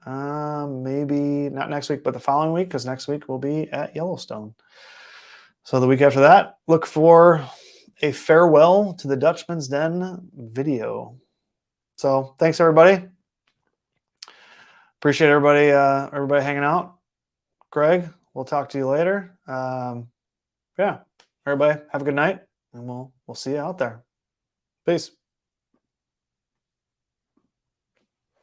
maybe not next week, but the following week, because next week we'll be at Yellowstone. So the week after that, look for a farewell to the Dutchman's Den video. So thanks, everybody. Appreciate everybody hanging out. Greg, we'll talk to you later. Yeah, everybody have a good night, and we'll see you out there. Peace.